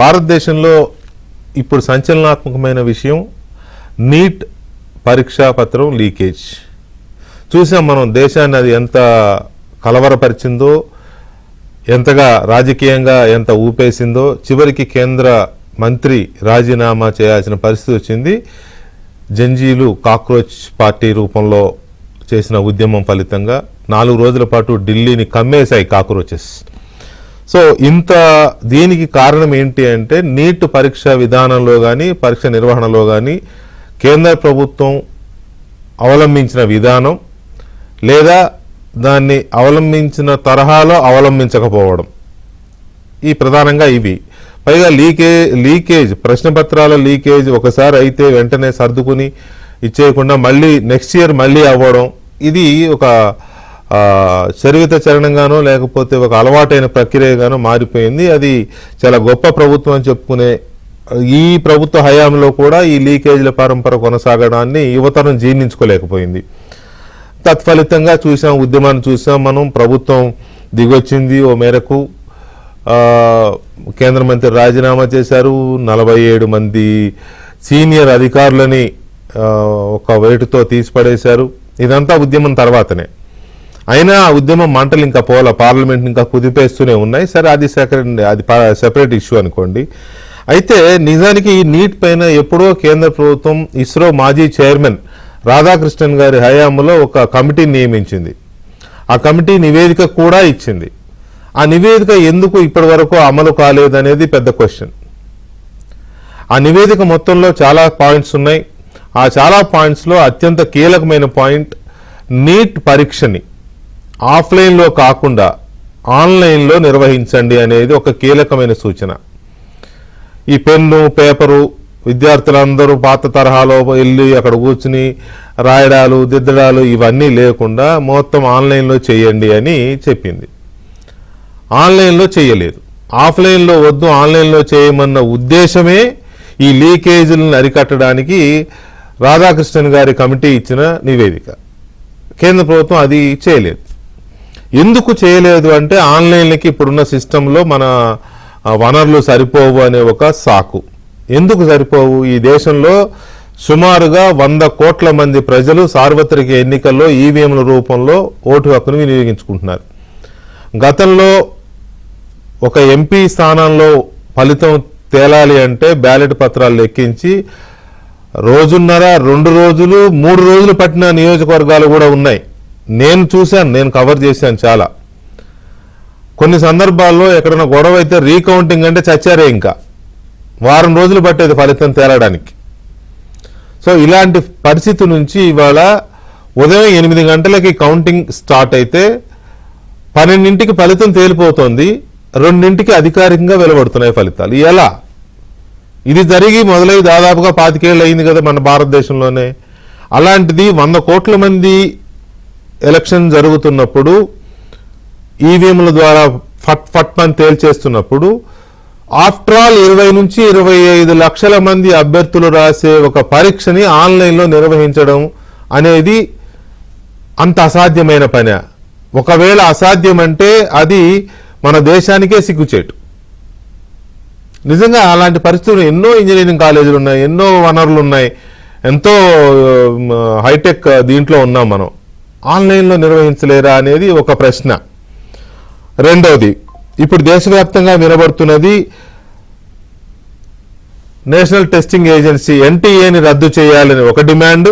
భారతదేశంలో ఇప్పుడు సంచలనాత్మకమైన విషయం నీట్ పరీక్షా పత్రం లీకేజ్. చూసాం మనం, దేశాన్ని అది ఎంత కలవరపరిచిందో, ఎంతగా రాజకీయంగా ఎంత ఊపేసిందో. చివరికి కేంద్ర మంత్రి రాజీనామా చేయాల్సిన పరిస్థితి వచ్చింది. జంజీలు కాక్రోచ్ పార్టీ రూపంలో చేసిన ఉద్యమం ఫలితంగా 4 రోజుల పాటు ఢిల్లీని కమ్మేశాయి కాక్రోచెస్. సో దీనికి కారణం ఏంటి అంటే నీట్ పరీక్ష విధానంలో కానీ పరీక్ష నిర్వహణలో కానీ కేంద్ర ప్రభుత్వం అవలంబించిన విధానం లేదా దాన్ని అవలంబించిన తరహాలో అవలంబించకపోవడం, ఈ ప్రధానంగా ఇవి. పైగా లీకేజ్ ప్రశ్నపత్రాల లీకేజ్ ఒకసారి అయితే వెంటనే సర్దుకుని ఇచ్చేయకుండా మళ్ళీ నెక్స్ట్ ఇయర్ మళ్ళీ అవ్వడం, ఇది ఒక చరివిత చరణంగానో లేకపోతే ఒక అలవాటైన ప్రక్రియగానో మారిపోయింది. అది చాలా గొప్ప ప్రభుత్వం అని చెప్పుకునే ఈ ప్రభుత్వ హయాంలో కూడా ఈ లీకేజీల పరంపర కొనసాగడాన్ని యువతరం జీర్ణించుకోలేకపోయింది. తత్ఫలితంగా ఉద్యమాన్ని చూసాం మనం. ప్రభుత్వం దిగొచ్చింది ఓ మేరకు. కేంద్ర మంత్రి రాజీనామా చేశారు. 47 మంది సీనియర్ అధికారులని ఒక వేటుతో తీసిపడేశారు. ఇదంతా ఉద్యమం తర్వాతనే. అయినా ఉద్యమం మంటలు ఇంకా పార్లమెంట్ ఇంకా కుదిపేస్తూనే ఉన్నాయి. సరే, అది సెపరేట్ ఇష్యూ అనుకోండి. అయితే నిజానికి ఈ నీట్ పైన ఎప్పుడో కేంద్ర ప్రభుత్వం ఇస్రో మాజీ చైర్మన్ రాధాకృష్ణన్ గారి హయాంలో ఒక కమిటీని నియమించింది. ఆ కమిటీ నివేదిక కూడా ఇచ్చింది. ఆ నివేదిక ఎందుకు ఇప్పటి వరకు అమలు కాలేదనేది పెద్ద క్వశ్చన్. ఆ నివేదిక మొత్తంలో చాలా పాయింట్స్ ఉన్నాయి. ఆ చాలా పాయింట్స్లో అత్యంత కీలకమైన పాయింట్, నీట్ పరీక్షని ఆఫ్లైన్లో కాకుండా ఆన్లైన్లో నిర్వహించండి అనేది ఒక కీలకమైన సూచన. ఈ పెన్ను పేపరు విద్యార్థులందరూ పాత తరహాలో వెళ్ళి అక్కడ కూర్చుని రాయడాలు దిద్దడాలు ఇవన్నీ లేకుండా మొత్తం ఆన్లైన్లో చేయండి అని చెప్పింది. ఆన్లైన్లో చేయలేదు. ఆఫ్లైన్లో వద్దు, ఆన్లైన్లో చేయమన్న ఉద్దేశమే ఈ లీకేజీలను అరికట్టడానికి రాధాకృష్ణన్ గారి కమిటీ ఇచ్చిన నివేదిక. కేంద్ర ప్రభుత్వం అది చేయలేదు. ఎందుకు చేయలేదు అంటే ఆన్లైన్లకి ఇప్పుడున్న సిస్టంలో మన వనరులు సరిపోవు అనే ఒక సాకు. ఎందుకు సరిపోవు? ఈ దేశంలో సుమారుగా 100 కోట్ల మంది ప్రజలు సార్వత్రిక ఎన్నికల్లో ఈవీఎంల రూపంలో ఓటు హక్కును వినియోగించుకుంటున్నారు. గతంలో ఒక ఎంపీ స్థానంలో ఫలితం తేలాలి అంటే బ్యాలెట్ పత్రాలు లెక్కించి రోజున్నర 2 రోజులు 3 రోజులు పట్టిన నియోజకవర్గాలు కూడా ఉన్నాయి. నేను చూశాను, నేను కవర్ చేశాను చాలా. కొన్ని సందర్భాల్లో ఎక్కడైనా గొడవ అయితే రీకౌంటింగ్ అంటే చచ్చారే, ఇంకా వారం రోజులు పట్టేది ఫలితం తేలడానికి. సో ఇలాంటి పరిస్థితి నుంచి ఇవాళ ఉదయం 8 గంటలకి కౌంటింగ్ స్టార్ట్ అయితే 12ంటికి ఫలితం తేలిపోతుంది, 2ంటికి అధికారికంగా వెలువడుతున్నాయి ఫలితాలు. ఎలా? ఇది జరిగి మొదలై దాదాపుగా 25 ఏళ్ళు అయింది కదా మన భారతదేశంలోనే. అలాంటిది 100 కోట్ల మంది ఎలక్షన్ జరుగుతున్నప్పుడు ఈవీఎంల ద్వారా ఫట్ మని తేల్చేస్తున్నప్పుడు ఆఫ్టర్ ఆల్ 20 నుంచి 25 లక్షల మంది అభ్యర్థులు రాసే ఒక పరీక్షని ఆన్లైన్లో నిర్వహించడం అనేది అంత అసాధ్యమైన పని. ఒకవేళ అసాధ్యం అంటే అది మన దేశానికే సిగ్గుచేటు. నిజంగా అలాంటి పరిస్థితులు ఎన్నో ఇంజనీరింగ్ కాలేజీలు ఉన్నాయి, ఎన్నో వనరులు ఉన్నాయి, ఎంతో హైటెక్ దీంట్లో ఉన్నాం మనం. ఆన్లైన్లో నిర్వహించలేరా అనేది ఒక ప్రశ్న. రెండవది, ఇప్పుడు దేశవ్యాప్తంగా వినబడుతున్నది నేషనల్ టెస్టింగ్ ఏజెన్సీ ఎన్టీఏని రద్దు చేయాలని ఒక డిమాండ్,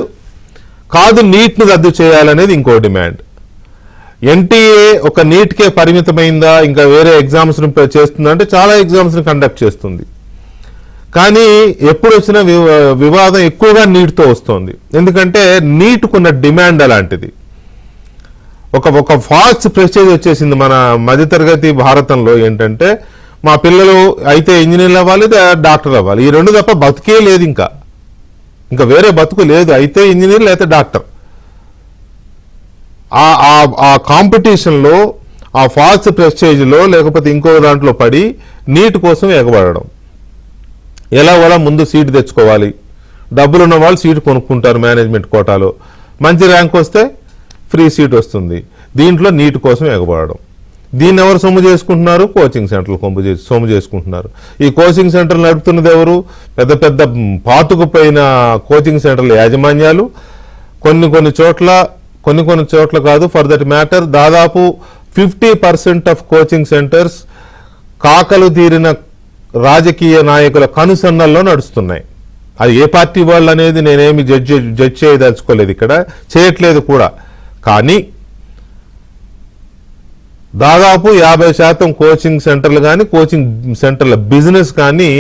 కాదు నీట్ను రద్దు చేయాలనేది ఇంకో డిమాండ్. ఎన్టీఏ ఒక నీట్కే పరిమితమైందా, ఇంకా వేరే ఎగ్జామ్స్ని చేస్తుందా అంటే చాలా ఎగ్జామ్స్ని కండక్ట్ చేస్తుంది. కానీ ఎప్పుడు వచ్చిన వివాదం ఎక్కువగా నీట్తో వస్తుంది. ఎందుకంటే నీట్కున్న డిమాండ్ అలాంటిది. ఒక ఫాస్ట్ ప్రెస్టేజ్ వచ్చేసింది మన మధ్యతరగతి భారతంలో. ఏంటంటే మా పిల్లలు అయితే ఇంజనీర్లు అవ్వాలి, డాక్టర్ అవ్వాలి, ఈ 2 తప్ప బతుకే లేదు. ఇంకా వేరే బతుకు లేదు. అయితే ఇంజనీర్ లేకపోతే డాక్టర్. ఆ కాంపిటీషన్లో, ఆ ఫాస్ట్ ప్రెస్టేజ్లో లేకపోతే ఇంకో దాంట్లో పడి నీట్ కోసం ఎగబడడం. ఎలా ముందు సీటు తెచ్చుకోవాలి, డబ్బులున్న వాళ్ళు సీటు కొనుక్కుంటారు మేనేజ్మెంట్ కోటాలో, మంచి ర్యాంక్ వస్తే ఫ్రీ సీట్ వస్తుంది. దీంట్లో నీట్ కోసం ఎగబడడం. దీన్ని ఎవరు సొమ్ము చేసుకుంటున్నారు? కోచింగ్ సెంటర్లు సొమ్ము చేసుకుంటున్నారు. ఈ కోచింగ్ సెంటర్లు నడుపుతున్నది ఎవరు? పెద్ద పెద్ద పాతుకుపోయిన కోచింగ్ సెంటర్ల యాజమాన్యాలు. కొన్ని చోట్ల కాదు, ఫర్ దట్ మ్యాటర్ దాదాపు 50% ఆఫ్ కోచింగ్ సెంటర్స్ కాకలు తీరిన రాజకీయ నాయకుల కనుసన్నల్లో నడుస్తున్నాయి. అది ఏ పార్టీ వాళ్ళు అనేది నేనేమి జడ్జ్ చేయదలుచుకోలేదు, ఇక్కడ చేయట్లేదు కూడా. కానీ దాదాపు 50% కోచింగ్ సెంటర్లు కానీ కోచింగ్ సెంటర్ల బిజినెస్ కానీ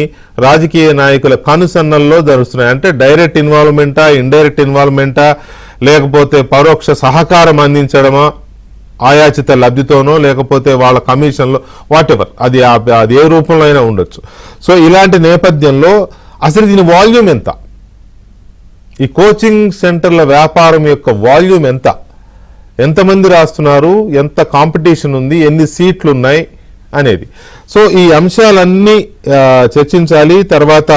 రాజకీయ నాయకుల కనుసన్నల్లో జరుగుతున్నాయి. అంటే డైరెక్ట్ ఇన్వాల్వ్మెంటా, ఇండైరెక్ట్ ఇన్వాల్వ్మెంటా, లేకపోతే పరోక్ష సహకారం అందించడమా, ఆయాచిత లబ్ధితోనో, లేకపోతే వాళ్ళ కమిషన్లో, వాటెవర్, అది ఏ రూపంలో అయినా ఉండొచ్చు. సో ఇలాంటి నేపథ్యంలో అసలు దీని వాల్యూమ్ ఎంత, ఈ కోచింగ్ సెంటర్ల వ్యాపారం యొక్క వాల్యూమ్ ఎంత, ఎంతమంది రాస్తున్నారు, ఎంత కాంపిటీషన్ ఉంది, ఎన్ని సీట్లు ఉన్నాయి అనేది. సో ఈ అంశాలన్నీ చర్చించాలి. తర్వాత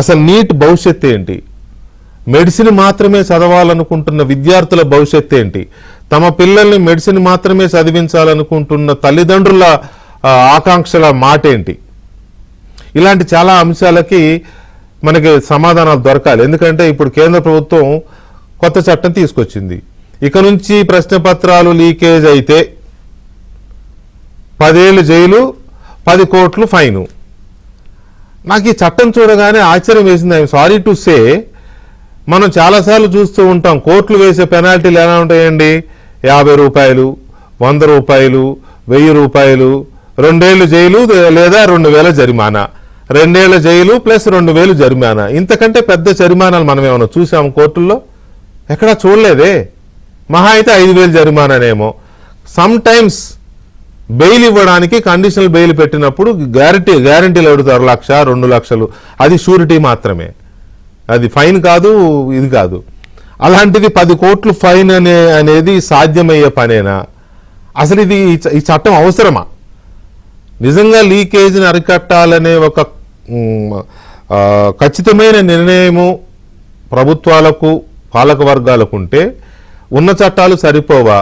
అసలు నీట్ భవిష్యత్తు ఏంటి, మెడిసిన్ మాత్రమే చదవాలనుకుంటున్న విద్యార్థుల భవిష్యత్తు ఏంటి, తమ పిల్లల్ని మెడిసిన్ మాత్రమే చదివించాలనుకుంటున్న తల్లిదండ్రుల ఆకాంక్షల మాట ఏంటి, ఇలాంటి చాలా అంశాలకి మనకి సమాధానాలు దొరకాలి. ఎందుకంటే ఇప్పుడు కేంద్ర ప్రభుత్వం కొత్త చట్టం తీసుకొచ్చింది. ఇక నుంచి ప్రశ్న పత్రాలు లీకేజ్ అయితే 10 ఏళ్ళు జైలు, 10 కోట్లు ఫైను. నాకు ఈ చట్టం చూడగానే ఆశ్చర్యం వేసింది. ఐఎమ్ సారీ టు సే, మనం చాలాసార్లు చూస్తూ ఉంటాం కోర్టులు వేసే పెనాల్టీలు ఎలా ఉంటాయండి, 50 రూపాయలు, 100 రూపాయలు, 1000 రూపాయలు, 2 ఏళ్ళు జైలు లేదా 2000 జరిమానా, 2 ఏళ్ల జైలు ప్లస్ 2000 జరిమానా. ఇంతకంటే పెద్ద జరిమానాలు మనం ఏమైనా చూసాము కోర్టుల్లో? ఎక్కడా చూడలేదే. మహా అయితే 5000 జరిమానానేమో. సమ్ టైమ్స్ బెయిల్ ఇవ్వడానికి కండిషనల్ బెయిల్ పెట్టినప్పుడు గ్యారంటీలు అడుగుతారు, 1,00,000, 2 లక్షలు. అది షూరిటీ మాత్రమే, అది ఫైన్ కాదు, ఇది కాదు. అలాంటిది 10 కోట్లు ఫైన్ అనేది సాధ్యమయ్యే పనేనా? అసలు ఇది ఈ చట్టం అవసరమా? నిజంగా లీకేజ్ని అరికట్టాలనే ఒక ఖచ్చితమైన నిర్ణయము ప్రభుత్వాలకు, పాలక వర్గాలకు ఉంటే ఉన్న చట్టాలు సరిపోవా?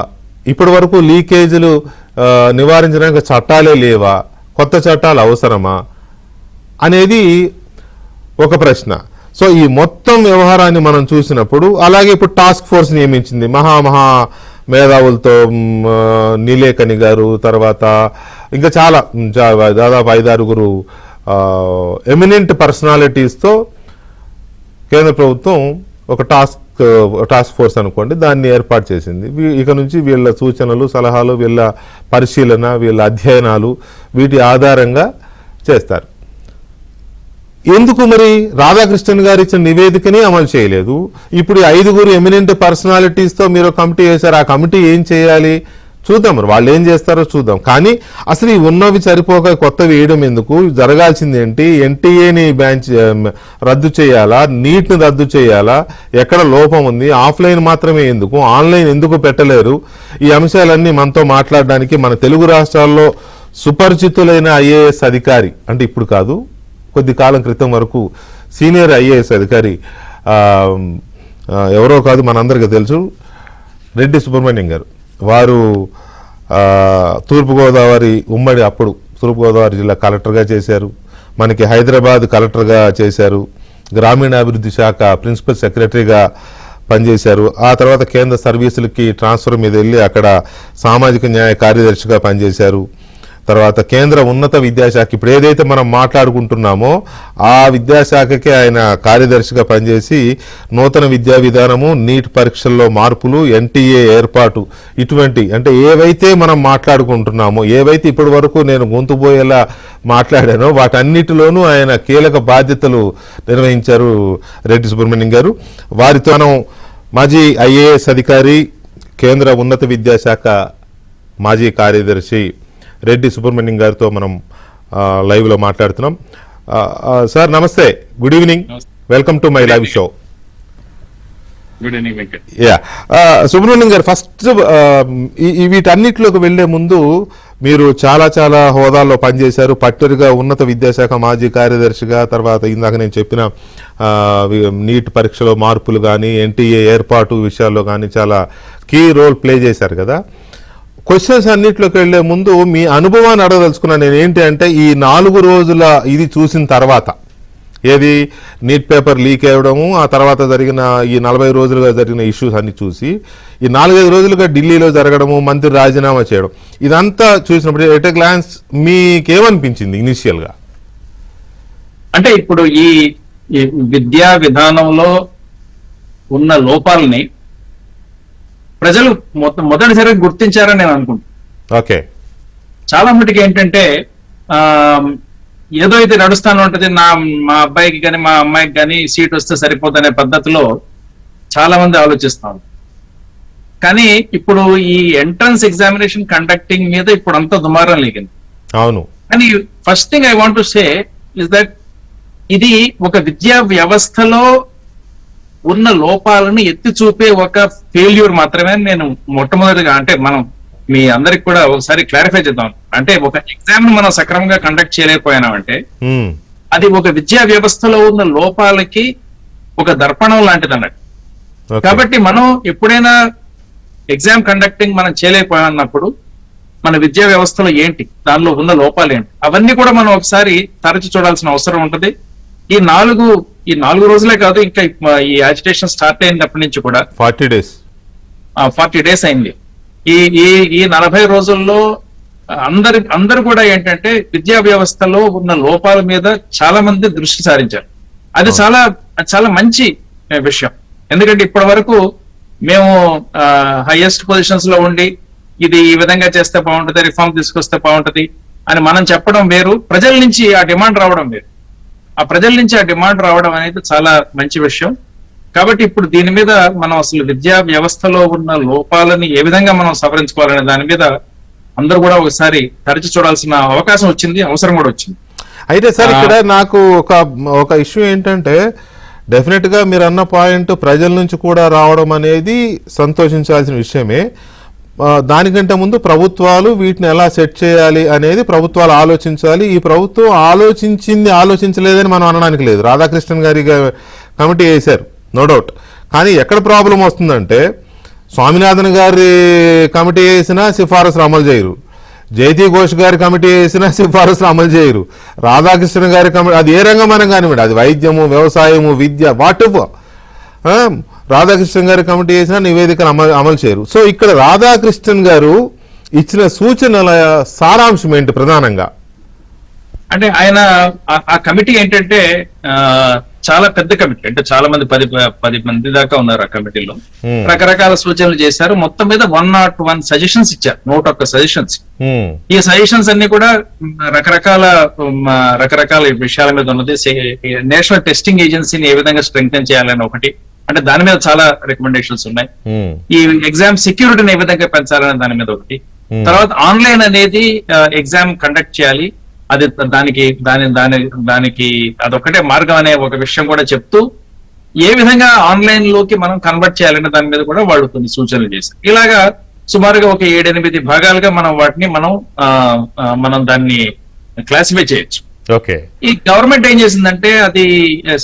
ఇప్పటి వరకు లీకేజీలు నివారించడానికి చట్టాలే లేవా? కొత్త చట్టాలు అవసరమా అనేది ఒక ప్రశ్న. సో ఈ మొత్తం వ్యవహారాన్ని మనం చూసినప్పుడు, అలాగే ఇప్పుడు టాస్క్ ఫోర్స్ నియమించింది మహా మేధావులతో, నీలేకని గారు, తర్వాత ఇంకా చాలా దాదాపు 5-6 ఎమినెంట్ పర్సనాలిటీస్తో కేంద్ర ప్రభుత్వం ఒక టాస్క్ ఫోర్స్ అనుకోండి, దాన్ని ఏర్పాటు చేసింది. ఇక నుంచి వీళ్ళ సూచనలు, సలహాలు, వీళ్ళ పరిశీలన, వీళ్ళ అధ్యయనాలు, వీటి ఆధారంగా చేస్తారు. ఎందుకు మరి రాధాకృష్ణన్ గారు ఇచ్చిన నివేదికని అమలు చేయలేదు? ఇప్పుడు 5 ఎమినెంట్ పర్సనాలిటీస్తో మీరు కమిటీ వేశారు, ఆ కమిటీ ఏం చేయాలి చూద్దాం, మరి వాళ్ళు ఏం చేస్తారో చూద్దాం. కానీ అసలు ఈ ఉన్నవి సరిపోక కొత్తవి వేయడం ఎందుకు? జరగాల్సింది ఏంటి? ఎన్టీఏని రద్దు చేయాలా, నీట్ని రద్దు చేయాలా, ఎక్కడ లోపం ఉంది, ఆఫ్లైన్ మాత్రమే ఎందుకు, ఆన్లైన్ ఎందుకు పెట్టలేరు? ఈ అంశాలన్నీ మనతో మాట్లాడడానికి మన తెలుగు రాష్ట్రాల్లో సుపరిచితులైన ఐఏఎస్ అధికారి, అంటే ఇప్పుడు కాదు, కొద్ది కాలం క్రితం వరకు సీనియర్ ఐఏఎస్ అధికారి, ఎవరో కాదు, మనందరికీ తెలుసు, రెడ్డి సుబ్రహ్మణ్యం గారు. వారు అప్పుడు తూర్పుగోదావరి జిల్లా కలెక్టర్గా చేశారు, మనకి హైదరాబాద్ కలెక్టర్గా చేశారు, గ్రామీణాభివృద్ధి శాఖ ప్రిన్సిపల్ సెక్రటరీగా పనిచేశారు. ఆ తర్వాత కేంద్ర సర్వీసులకి ట్రాన్స్ఫర్ మీద వెళ్ళి అక్కడ సామాజిక న్యాయ కార్యదర్శిగా పనిచేశారు. తర్వాత కేంద్ర ఉన్నత విద్యాశాఖ, ఇప్పుడు ఏదైతే మనం మాట్లాడుకుంటున్నామో ఆ విద్యాశాఖకి ఆయన కార్యదర్శిగా పనిచేసి నూతన విద్యా విధానము, నీట్ పరీక్షల్లో మార్పులు, ఎన్టీఏ ఏర్పాటు, ఇటువంటి అంటే ఏవైతే మనం మాట్లాడుకుంటున్నామో, ఏవైతే ఇప్పటి వరకు నేను గొంతుపోయేలా మాట్లాడానో వాటన్నిటిలోనూ ఆయన కీలక బాధ్యతలు నిర్వహించారు రెడ్డి సుబ్రహ్మణ్యం గారు. వారితో మనం మాజీ ఐఏఎస్ అధికారి, కేంద్ర ఉన్నత విద్యాశాఖ మాజీ కార్యదర్శి రెడ్డి సుబ్రహ్మణ్యం గారితో మనం లైవ్లో మాట్లాడుతున్నాం. సార్ నమస్తే, good evening, welcome to my live show. Good evening Venkat. Yeah, Subrahmanyam గారు, ఫస్ట్ వీటన్నిటిలోకి వెళ్లే ముందు మీరు చాలా హోదాల్లో పనిచేశారు. పర్టికులర్గా ఉన్నత విద్యాశాఖ మాజీ కార్యదర్శిగా, తర్వాత ఇందాక నేను చెప్పిన నీట్ పరీక్షలో మార్పులు కానీ, ఎన్టీఏ ఏర్పాటు విషయాల్లో కానీ చాలా కీ రోల్ ప్లే చేశారు కదా. క్వశ్చన్స్ అన్నిట్లోకి వెళ్లే ముందు మీ అనుభవాన్ని అడగదలుచుకున్నాను నేను. ఏంటి అంటే ఈ 4 రోజుల ఇది చూసిన తర్వాత, ఏది నీట్ పేపర్ లీక్ అవ్వడము, ఆ తర్వాత జరిగిన ఈ 40 రోజులుగా జరిగిన ఇష్యూస్ అన్ని చూసి, ఈ 4-5 రోజులుగా ఢిల్లీలో జరగడము, మంత్రి రాజీనామా చేయడం, ఇదంతా చూసినప్పుడు ఎట్ ఎ గ్లాన్స్ మీకేమనిపించింది ఇనిషియల్గా? అంటే ఇప్పుడు ఈ విద్యా విధానంలో ఉన్న లోపాలని ప్రజలు మొదటిసారిగా గుర్తించారని నేను అనుకుంటున్నాను. ఓకే. చాలా మటుకు ఏంటంటే ఏదో అయితే నడుస్తాను ఉంటది, మా అబ్బాయికి కానీ మా అమ్మాయికి కానీ సీట్ వస్తే సరిపోదనే పద్ధతిలో చాలా మంది ఆలోచిస్తాం. కానీ ఇప్పుడు ఈ ఎంట్రన్స్ ఎగ్జామినేషన్ కండక్టింగ్ మీద ఇప్పుడు అంతా దుమారం లేగింది. అవును. కానీ first thing I want to say is that ఇది ఒక విద్యా వ్యవస్థలో ఉన్న లోపాలను ఎత్తి చూపే ఒక ఫెయిల్యూర్ మాత్రమే నేను మొట్టమొదటిగా, అంటే మనం మీ అందరికి కూడా ఒకసారి క్లారిఫై చేద్దాం. అంటే ఒక ఎగ్జామ్ ను మనం సక్రమంగా కండక్ట్ చేయలేకపోయినామంటే అది ఒక విద్యా వ్యవస్థలో ఉన్న లోపాలకి ఒక దర్పణం లాంటిది అన్నట్టు. కాబట్టి మనం ఎప్పుడైనా ఎగ్జామ్ కండక్టింగ్ మనం చేయలేకపోయినప్పుడు మన విద్యా వ్యవస్థలో ఏంటి, దానిలో ఉన్న లోపాలు ఏంటి, అవన్నీ కూడా మనం ఒకసారి తరచి చూడాల్సిన అవసరం ఉంటుంది. ఈ 4 రోజులే కాదు, ఇంకా ఈ యాజిటేషన్ స్టార్ట్ అయినప్పటి నుంచి కూడా 40 డేస్ అయింది. ఈ 40 రోజుల్లో అందరు కూడా ఏంటంటే విద్యా వ్యవస్థలో ఉన్న లోపాల మీద చాలా మంది దృష్టి సారించారు. అది చాలా మంచి విషయం. ఎందుకంటే ఇప్పటి వరకు మేము హైయెస్ట్ పొజిషన్స్ లో ఉండి ఇది ఈ విధంగా చేస్తే బాగుంటది, రిఫార్మ్ తీసుకొస్తే బాగుంటది అని మనం చెప్పడం వేరు, ప్రజల నుంచి ఆ డిమాండ్ రావడం వేరు. ఆ ప్రజల నుంచి ఆ డిమాండ్ రావడం అనేది చాలా మంచి విషయం. కాబట్టి ఇప్పుడు దీని మీద మనం అసలు విద్యా వ్యవస్థలో ఉన్న లోపాలని ఏ విధంగా మనం సవరించుకోవాలనే దాని మీద అందరూ కూడా ఒకసారి తరచి చూడాల్సిన అవకాశం వచ్చింది, అవసరం కూడా వచ్చింది. అయితే సార్ ఇక్కడ నాకు ఒక ఇష్యూ ఏంటంటే, డెఫినెట్ గా మీరు అన్న పాయింట్ ప్రజల నుంచి కూడా రావడం అనేది సంతోషించాల్సిన విషయమే. దానికంటే ముందు ప్రభుత్వాలు వీటిని ఎలా సెట్ చేయాలి అనేది ప్రభుత్వాలు ఆలోచించాలి. ఈ ప్రభుత్వం ఆలోచించలేదని మనం అనడానికి లేదు. రాధాకృష్ణన్ గారి కమిటీ వేశారు, నో డౌట్. కానీ ఎక్కడ ప్రాబ్లం వస్తుందంటే, స్వామినాథన్ గారి కమిటీ వేసినా సిఫారసులు అమలు చేయరు, జైతీ ఘోష్ గారి కమిటీ వేసినా సిఫారసులు అమలు చేయరు, రాధాకృష్ణ గారి కమిటీ, అది ఏ రంగమైన కానివ్వండి, అది వైద్యము, వ్యవసాయము, విద్య, వాట్ ఎవర్, రాధాకృష్ణన్ గారి కమిటీ వేసినా నివేదికలు అమలు చేయరు. సో ఇక్కడ రాధాకృష్ణన్ గారు ఇచ్చిన సూచనల సారాంశం ఏంటి ప్రధానంగా? అంటే ఆయన ఆ కమిటీ ఏంటంటే చాలా పెద్ద కమిటీ, అంటే చాలా మంది 10 మంది దాకా ఉన్నారు ఆ కమిటీలో. రకరకాల సూచనలు చేశారు. మొత్తం మీద 101 సజెషన్స్ ఇచ్చారు, 101 సజెషన్స్. ఈ సజెషన్స్ అన్ని కూడా రకరకాల విషయాల మీద ఉన్నది. నేషనల్ టెస్టింగ్ ఏజెన్సీని ఏ విధంగా స్ట్రెంగ్థెన్ చేయాలని ఒకటి, అంటే దాని మీద చాలా రికమెండేషన్స్ ఉన్నాయి. ఈ ఎగ్జామ్ సెక్యూరిటీని ఏ విధంగా పెంచాలనే దాని మీద ఒకటి. తర్వాత ఆన్లైన్ అనేది ఎగ్జామ్ కండక్ట్ చేయాలి, అది దానికి అదొక్కటే మార్గం అనే ఒక విషయం కూడా చెప్తూ, ఏ విధంగా ఆన్లైన్ లోకి మనం కన్వర్ట్ చేయాలనే దాని మీద కూడా వాళ్ళు కొన్ని సూచనలు చేశారు. ఇలాగా సుమారుగా ఒక 7-8 భాగాలుగా మనం దాన్ని క్లాసిఫై చేయొచ్చు. ఓకే. ఈ గవర్నమెంట్ ఏం చేసిందంటే, అది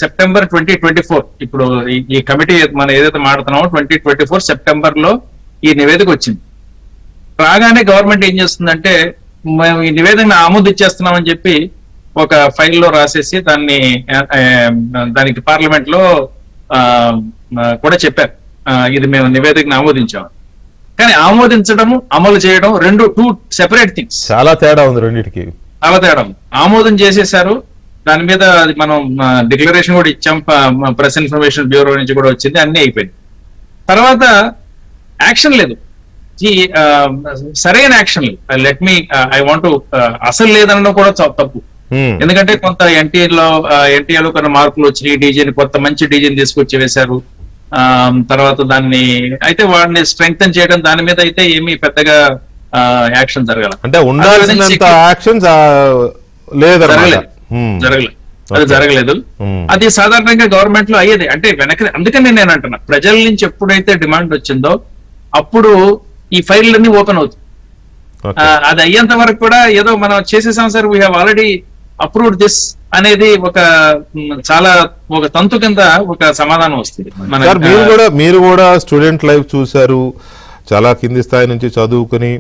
సెప్టెంబర్ 2024, ఇప్పుడు ఈ కమిటీ మనం ఏదైతే మాట్లాడుతున్నామో 2024 సెప్టెంబర్ లో ఈ నివేదిక వచ్చింది. రాగానే గవర్నమెంట్ ఏం చేస్తుందంటే, మేము ఈ నివేదికను ఆమోదించేస్తున్నామని చెప్పి ఒక ఫైల్లో రాసేసి దానికి పార్లమెంట్ లో కూడా చెప్పారు, ఇది మేము నివేదికను ఆమోదించాము. కానీ ఆమోదించడము, అమలు చేయడం టూ సెపరేట్ థింగ్స్. చాలా తేడా ఉంది రెండింటికి, చాలా తేడా. ఆమోదం చేసేశారు, దాని మీద మనం డిక్లరేషన్ కూడా ఇచ్చాం, ప్రెస్ ఇన్ఫర్మేషన్ బ్యూరో నుంచి కూడా వచ్చింది, అన్ని అయిపోయింది. తర్వాత యాక్షన్ లేదు, సరైన యాక్షన్ లేదు. ఐ వాంట్ అసలు లేదనడం కూడా తప్పు. ఎందుకంటే కొంత ఎన్టీఏలో కొన్ని మార్పులు వచ్చినాయి, డీజీని కొత్త మంచి డీజీని తీసుకొచ్చి వేశారు. తర్వాత దాన్ని అయితే వాడిని స్ట్రెంగ్థెన్ చేయడం, దాని మీద అయితే ఏమీ పెద్దగా యాక్షన్ జరగాలి, అంటే ఉండాల్సినంత యాక్షన్ జరగలేదు. అది సాధారణంగా గవర్నమెంట్ లో అయ్యేది. అంటే అందుకని నేను అంటున్నా, ప్రజల నుంచి ఎప్పుడైతే డిమాండ్ వచ్చిందో అప్పుడు ఈ ఫైళ్ళన్నీ ఓపెన్ అవుతాయి. అది అయ్యేంత వరకు కూడా ఏదో మనం చేసేసాం sir, we have already approved this అనేది ఒక తంతు కింద ఒక సమాధానం వస్తుంది. మీరు కూడా స్టూడెంట్ లైఫ్ చూశారు, చాలా కింది స్థాయి నుంచి చదువుకుని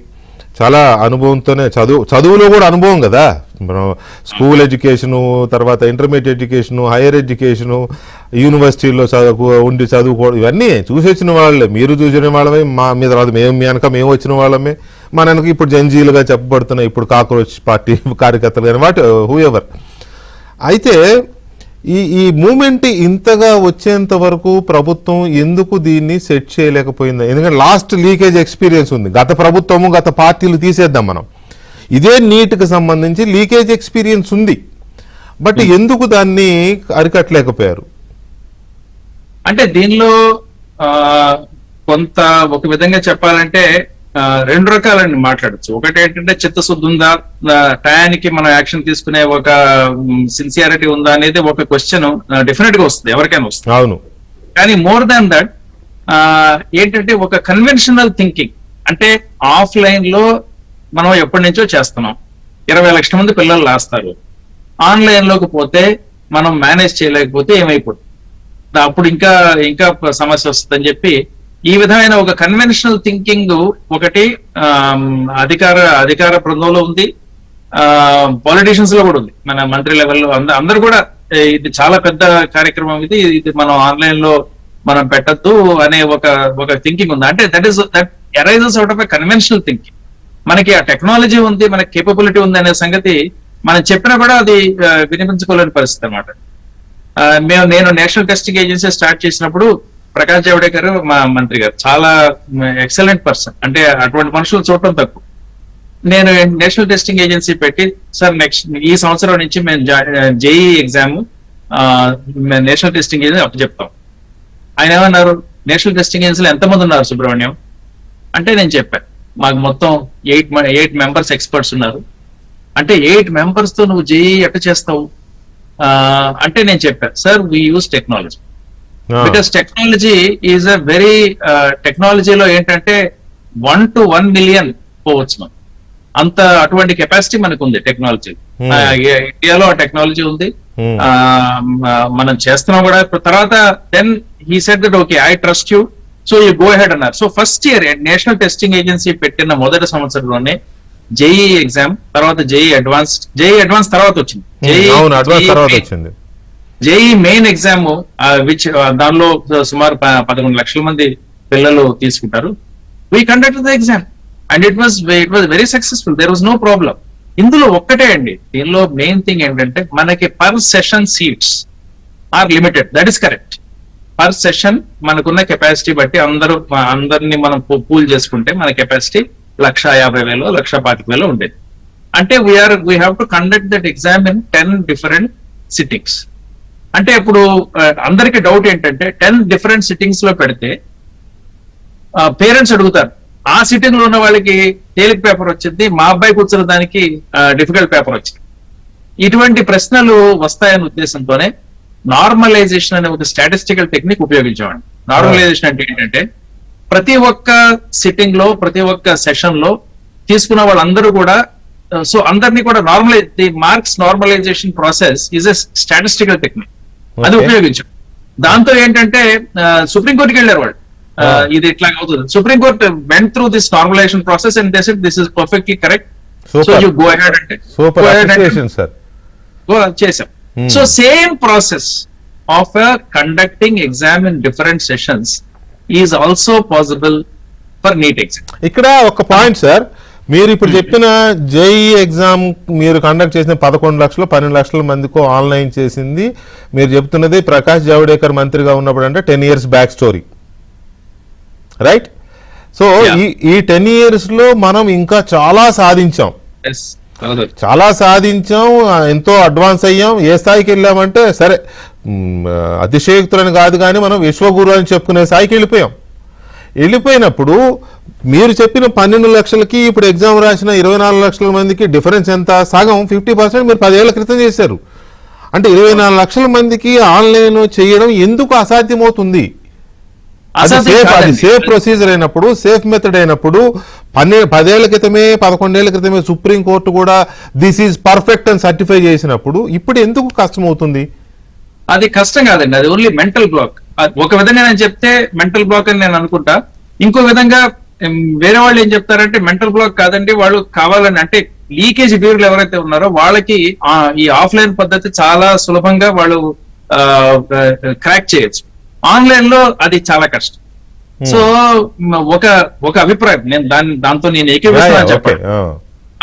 చాలా అనుభవంతోనే చదువులో కూడా అనుభవం కదా, మనం స్కూల్ ఎడ్యుకేషను, తర్వాత ఇంటర్మీడియట్ ఎడ్యుకేషను, హైయర్ ఎడ్యుకేషను, యూనివర్సిటీలో చదువుకోవడం ఇవన్నీ చూసి వచ్చిన వాళ్ళే. మీరు చూసిన వాళ్ళమే, మీ తర్వాత మీ వెనక మేము వచ్చిన వాళ్ళమే, మన వెనక ఇప్పుడు జంజీలుగా చెప్పబడుతున్నాయి ఇప్పుడు కాక్రోచ్ పార్టీ కార్యకర్తలు కానీ వాట్ హూఎవర్. అయితే ఈ మూమెంట్ ఇంతగా వచ్చేంత వరకు ప్రభుత్వం ఎందుకు దీన్ని సెట్ చేయలేకపోయింది? ఎందుకంటే లాస్ట్ లీకేజ్ ఎక్స్పీరియన్స్ ఉంది. గత ప్రభుత్వము గత పార్టీలు తీసేద్దాం మనం, ఇదే నీట్కి సంబంధించి లీకేజ్ ఎక్స్పీరియన్స్ ఉంది. బట్ ఎందుకు దాన్ని అరికట్టలేకపోయారు? అంటే దీనిలో కొంత ఒక విధంగా చెప్పాలంటే రెండు రకాలని మాట్లాడచ్చు. ఒకటి ఏంటంటే చిత్తశుద్ధి ఉందా, టయానికి మనం యాక్షన్ తీసుకునే ఒక సిన్సియారిటీ ఉందా అనేది ఒక క్వశ్చన్ డెఫినెట్ గా వస్తుంది, ఎవరికైనా వస్తుంది. అవును. కానీ మోర్ దాన్ దట్ ఏంటంటే ఒక కన్వెన్షనల్ థింకింగ్, అంటే ఆఫ్లైన్ లో మనం ఎప్పటి నుంచో చేస్తున్నాం, 20 లక్షల మంది పిల్లలు రాస్తారు. ఆన్లైన్ లోకి పోతే మనం మేనేజ్ చేయలేకపోతే ఏమైపోతుంది, అప్పుడు ఇంకా ఇంకా సమస్య వస్తుందని చెప్పి ఈ విధమైన ఒక కన్వెన్షనల్ థింకింగ్ ఒకటి అధికార బృందంలో ఉంది, పాలిటిషియన్స్ లో కూడా ఉంది, మన మంత్రి లెవెల్లో అందరు కూడా ఇది చాలా పెద్ద కార్యక్రమం, ఇది మనం ఆన్లైన్ లో మనం పెట్టద్దు అనే ఒక థింకింగ్ ఉంది. అంటే that arises out of a conventional thinking. మనకి ఆ టెక్నాలజీ ఉంది, మనకి కేపబిలిటీ ఉంది అనే సంగతి మనం చెప్పినా కూడా అది వినిపించుకోలేని పరిస్థితి అనమాట. నేను నేషనల్ టెస్టింగ్ ఏజెన్సీ స్టార్ట్ చేసినప్పుడు ప్రకాష్ జావడేకర్ మా మంత్రి గారు చాలా ఎక్సలెంట్ పర్సన్, అంటే అటువంటి మనుషులు చూడటం తక్కువ. నేను నేషనల్ టెస్టింగ్ ఏజెన్సీ పెట్టి, సార్ నెక్స్ట్ ఈ సంవత్సరం నుంచి మేము JEE exam national testing agency అప్పు చెప్తాం. ఆయన ఏమన్నారు, నేషనల్ టెస్టింగ్ ఏజెన్సీలో ఎంతమంది ఉన్నారు సుబ్రహ్మణ్యం అంటే, నేను చెప్పాను మాకు మొత్తం 8 మెంబర్స్ ఎక్స్పర్ట్స్ ఉన్నారు. అంటే 8 మెంబర్స్ తో నువ్వు జేఈ ఎట్లా చేస్తావు అంటే, నేను చెప్పాను sir we use technology, because technology is a very టెక్నాలజీలో ఏంటంటే 1 to 1 million పోవచ్చు మనం, అంత అటువంటి కెపాసిటీ మనకు ఉంది టెక్నాలజీ. ఇండియాలో ఆ టెక్నాలజీ ఉంది, మనం చేస్తున్నాం కూడా. తర్వాత then he said that okay I trust you, so you go ahead అన్నారు. So first year National testing Agency పెట్టిన మొదటి సంవత్సరంలోనే జేఈ ఎగ్జామ్, తర్వాత జేఈ అడ్వాన్స్ తర్వాత వచ్చింది, జేఈ మెయిన్ ఎగ్జామ్ విచ్ దానిలో సుమారు 11 లక్షల మంది పిల్లలు తీసుకుంటారు. We conducted the exam and it was very successful, there was no problem. ఇందులో ఒక్కటే అండి, దీనిలో మెయిన్ థింగ్ ఏంటంటే మనకి per session seats are limited, that is correct. Per session మనకున్న కెపాసిటీ బట్టి అందరినీ మనం పూల్ చేసుకుంటే మన కెపాసిటీ 1,50,000 1,25,000 ఉండేది. అంటే we have to conduct that exam in 10 different sittings. అంటే ఇప్పుడు అందరికి డౌట్ ఏంటంటే 10 డిఫరెంట్ సిట్టింగ్స్ లో పెడితే పేరెంట్స్ అడుగుతారు, ఆ సిట్టింగ్ లో ఉన్న వాళ్ళకి తేలిక పేపర్ వచ్చింది, మా అబ్బాయి కూర్చున్న దానికి డిఫికల్ట్ పేపర్ వచ్చింది. ఇటువంటి ప్రశ్నలు వస్తాయనే ఉద్దేశంతోనే నార్మలైజేషన్ అనే ఒక స్టాటిస్టికల్ టెక్నిక్ ఉపయోగించామండి. నార్మలైజేషన్ అంటే ఏంటంటే, ప్రతి ఒక్క సిట్టింగ్ లో ప్రతి ఒక్క సెషన్ లో తీసుకున్న వాళ్ళందరూ కూడా, సో అందరినీ కూడా the marks normalisation process is a statistical technique, అది ఉపయోగించాం. దాంతో ఏంటంటే సుప్రీంకోర్టుకి వెళ్ళారు వాళ్ళు, ఇది ఇట్లా అవుతుంది. Supreme court went through this normalization process and they said this is perfectly correct, so you go ahead అంటే చేసాం. So same process of conducting exam in different sessions is also possible for NEET exam. ఇక్కడ ఒక point sir, మీరు ఇప్పుడు చెప్పిన JEE exam మీరు conduct చేసిన 11 లక్షలు 12 లక్షల మందికో ఆన్లైన్ చేసింది మీరు చెప్తున్నది ప్రకాష్ జావడేకర్ మంత్రిగా ఉన్నప్పుడు, అంటే 10 years back story, right? So ఈ 10 years లో మనం ఇంకా చాలా సాధించాం, ఎంతో అడ్వాన్స్ అయ్యాం. ఏ స్థాయికి వెళ్ళామంటే, సరే అతిశయోక్తులని కాదు కానీ మనం విశ్వగురు అని చెప్పుకునే స్థాయికి వెళ్ళిపోయినప్పుడు మీరు చెప్పిన 12 లక్షలకి ఇప్పుడు ఎగ్జామ్ రాసిన 24 లక్షల మందికి డిఫరెన్స్ ఎంత? సగం 50% మీరు 10 ఏళ్ల క్రితం చేశారు. అంటే 24 లక్షల మందికి ఆన్లైన్ చేయడం ఎందుకు అసాధ్యమవుతుంది? అది సేఫ్ ప్రొసీజర్ అయినప్పుడు, సేఫ్ మెథడ్ అయినప్పుడు 10 ఏళ్ల క్రితమే 11 ఏళ్ల క్రితమే సుప్రీం కోర్టు కూడా దిస్ ఈజ్ పర్ఫెక్ట్ అని సర్టిఫై చేసినప్పుడు ఇప్పుడు ఎందుకు కష్టం అవుతుంది? అది కష్టం కాదండి, అది ఓన్లీ మెంటల్ బ్లాక్. ఒక విధంగా నేను చెప్తే మెంటల్ బ్లాక్ అని నేను అనుకుంటా, ఇంకో విధంగా వేరే వాళ్ళు ఏం చెప్తారంటే మెంటల్ బ్లాక్ కాదండి, వాళ్ళు కావాలని అంటే లీకేజ్ వీరులు ఎవరైతే ఉన్నారో వాళ్ళకి ఈ ఆఫ్లైన్ పద్ధతి చాలా సులభంగా వాళ్ళు క్రాక్ చేయొచ్చు. ఆన్లైన్ లో అది చాలా కష్టం. సో ఒక అభిప్రాయం, నేను దాంతో నేను ఏకీభవిస్తున్నాను చెప్పండి.